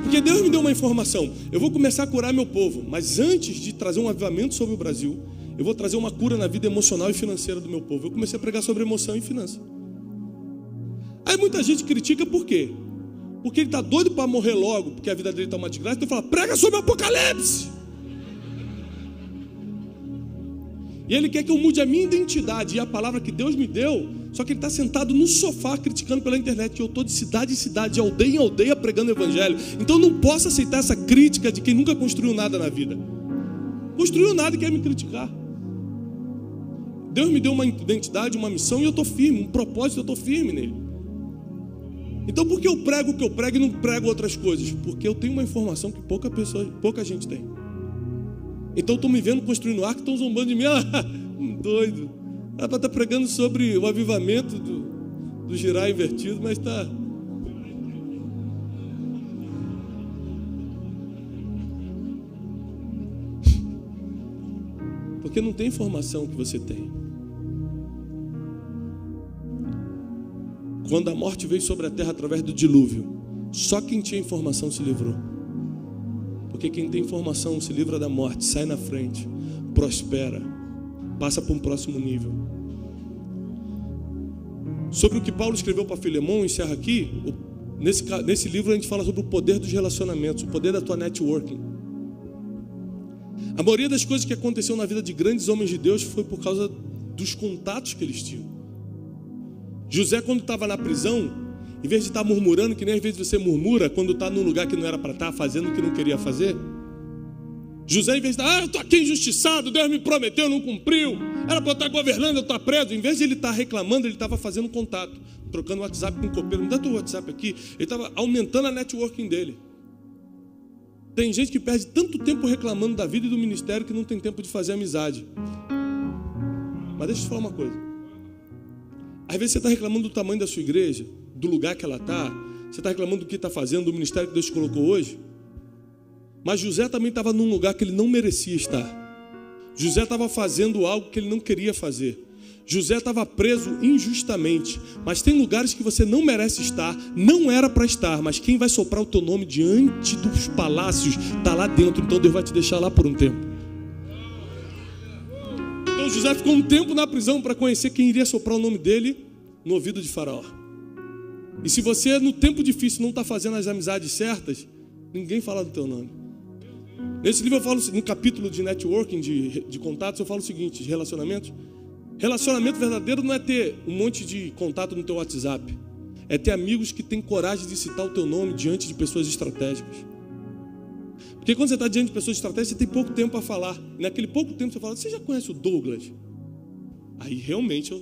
Porque Deus me deu uma informação. Eu vou começar a curar meu povo, mas antes de trazer um avivamento sobre o Brasil, eu vou trazer uma cura na vida emocional e financeira do meu povo. Eu comecei a pregar sobre emoção e finança. Aí muita gente critica por quê? Porque ele está doido para morrer logo, porque a vida dele está uma desgraça. Então fala, prega sobre o Apocalipse. E ele quer que eu mude a minha identidade e a palavra que Deus me deu. Só que ele está sentado no sofá criticando pela internet. E eu estou de cidade em cidade, de aldeia em aldeia pregando o evangelho. Então eu não posso aceitar essa crítica de quem nunca construiu nada na vida. Construiu nada e quer me criticar. Deus me deu uma identidade, uma missão e eu estou firme, um propósito, eu estou firme nele. Então por que eu prego o que eu prego e não prego outras coisas? Porque eu tenho uma informação que pouca gente tem. Então estou me vendo construindo arco, estão zombando de mim, doido. Ela para estar pregando sobre o avivamento do girar invertido, mas está... Porque não tem informação que você tem. Quando a morte veio sobre a terra através do dilúvio, só quem tinha informação se livrou. Porque quem tem informação se livra da morte, sai na frente, prospera, passa para um próximo nível. Sobre o que Paulo escreveu para Filemão, encerra aqui, nesse livro a gente fala sobre o poder dos relacionamentos, o poder da tua networking. A maioria das coisas que aconteceu na vida de grandes homens de Deus foi por causa dos contatos que eles tinham. José, quando estava na prisão, em vez de estar murmurando, que nem às vezes você murmura quando está num lugar que não era para estar, fazendo o que não queria fazer, José, em vez de estar, eu estou aqui injustiçado, Deus me prometeu, não cumpriu, era para eu estar governando, eu estou preso. Em vez de ele estar reclamando, ele estava fazendo contato, trocando WhatsApp com o copeiro. Me dá teu WhatsApp aqui. Ele estava aumentando a networking dele. Tem gente que perde tanto tempo reclamando da vida e do ministério que não tem tempo de fazer amizade. Mas deixa eu te falar uma coisa. Às vezes você está reclamando do tamanho da sua igreja, do lugar que ela está, você está reclamando do que está fazendo, do ministério que Deus te colocou hoje. Mas José também estava num lugar que ele não merecia estar. José estava fazendo algo que ele não queria fazer. José estava preso injustamente. Mas tem lugares que você não merece estar, não era para estar, mas quem vai soprar o teu nome diante dos palácios está lá dentro, então Deus vai te deixar lá por um tempo. Então José ficou um tempo na prisão para conhecer quem iria soprar o nome dele no ouvido de Faraó. E se você no tempo difícil não está fazendo as amizades certas, ninguém fala do teu nome. Nesse livro eu falo, no capítulo de networking, de contatos, eu falo o seguinte, de relacionamentos. Relacionamento verdadeiro não é ter um monte de contato no teu WhatsApp. É ter amigos que têm coragem de citar o teu nome diante de pessoas estratégicas. Porque quando você está diante de pessoas estratégicas, você tem pouco tempo para falar. E naquele pouco tempo você fala, você já conhece o Douglas? Aí realmente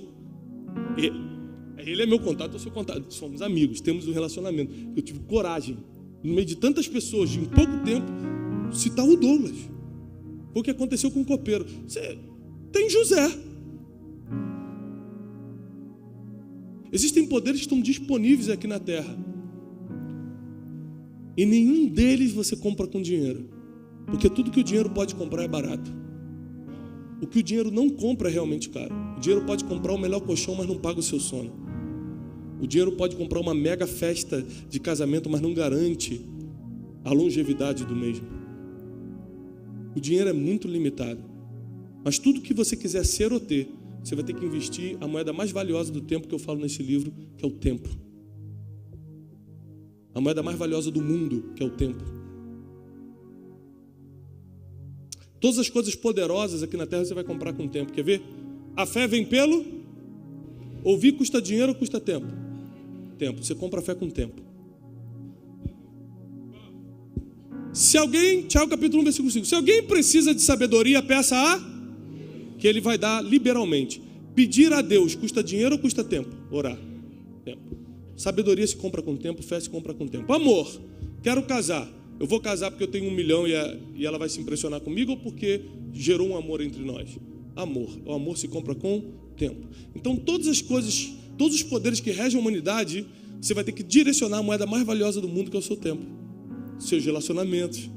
ele é meu contato, eu sou contato. Somos amigos, temos um relacionamento. Eu tive coragem, no meio de tantas pessoas, em pouco tempo, citar o Douglas. Foi o que aconteceu com o copeiro. Você tem José. Existem poderes que estão disponíveis aqui na terra. E nenhum deles você compra com dinheiro. Porque tudo que o dinheiro pode comprar é barato. O que o dinheiro não compra é realmente caro. O dinheiro pode comprar o melhor colchão, mas não paga o seu sono. O dinheiro pode comprar uma mega festa de casamento, mas não garante a longevidade do mesmo. O dinheiro é muito limitado. Mas tudo que você quiser ser ou ter, você vai ter que investir a moeda mais valiosa do tempo que eu falo nesse livro, que é o tempo. A moeda mais valiosa do mundo, que é o tempo. Todas as coisas poderosas aqui na terra você vai comprar com tempo. Quer ver? A fé vem pelo... Ouvir custa dinheiro ou custa tempo? Tempo. Você compra a fé com tempo. Se alguém... Tiago capítulo 1, versículo 5. Se alguém precisa de sabedoria, peça a... que ele vai dar liberalmente. Pedir a Deus custa dinheiro ou custa tempo? Orar. Tempo. Sabedoria se compra com tempo, fé se compra com tempo. Amor. Quero casar. Eu vou casar porque eu tenho 1 milhão e ela vai se impressionar comigo ou porque gerou um amor entre nós? Amor. O amor se compra com tempo. Então todas as coisas, todos os poderes que regem a humanidade, você vai ter que direcionar a moeda mais valiosa do mundo, que é o seu tempo. Seus relacionamentos.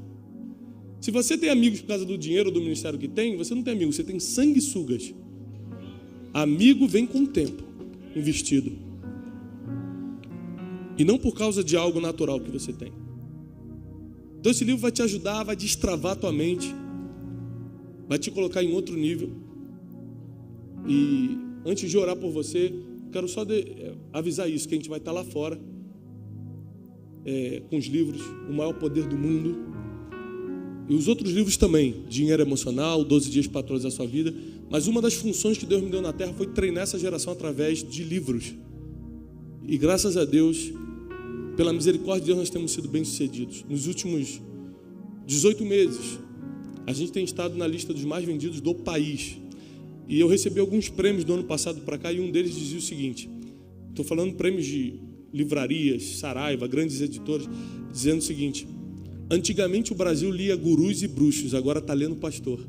Se você tem amigos por causa do dinheiro ou do ministério que tem, você não tem amigos, você tem sanguessugas. Amigo vem com tempo investido. E não por causa de algo natural que você tem. Então esse livro vai te ajudar, vai destravar a tua mente, vai te colocar em outro nível. E antes de orar por você, quero só avisar isso, que a gente vai estar lá fora com os livros, O Maior Poder do Mundo. E os outros livros também, Dinheiro Emocional, 12 Dias para Atualizar a Sua Vida. Mas uma das funções que Deus me deu na terra foi treinar essa geração através de livros. E graças a Deus, pela misericórdia de Deus, nós temos sido bem-sucedidos. Nos últimos 18 meses, a gente tem estado na lista dos mais vendidos do país. E eu recebi alguns prêmios do ano passado para cá, e um deles dizia o seguinte, estou falando prêmios de livrarias, Saraiva, grandes editores, dizendo o seguinte: antigamente o Brasil lia gurus e bruxos, agora está lendo pastor.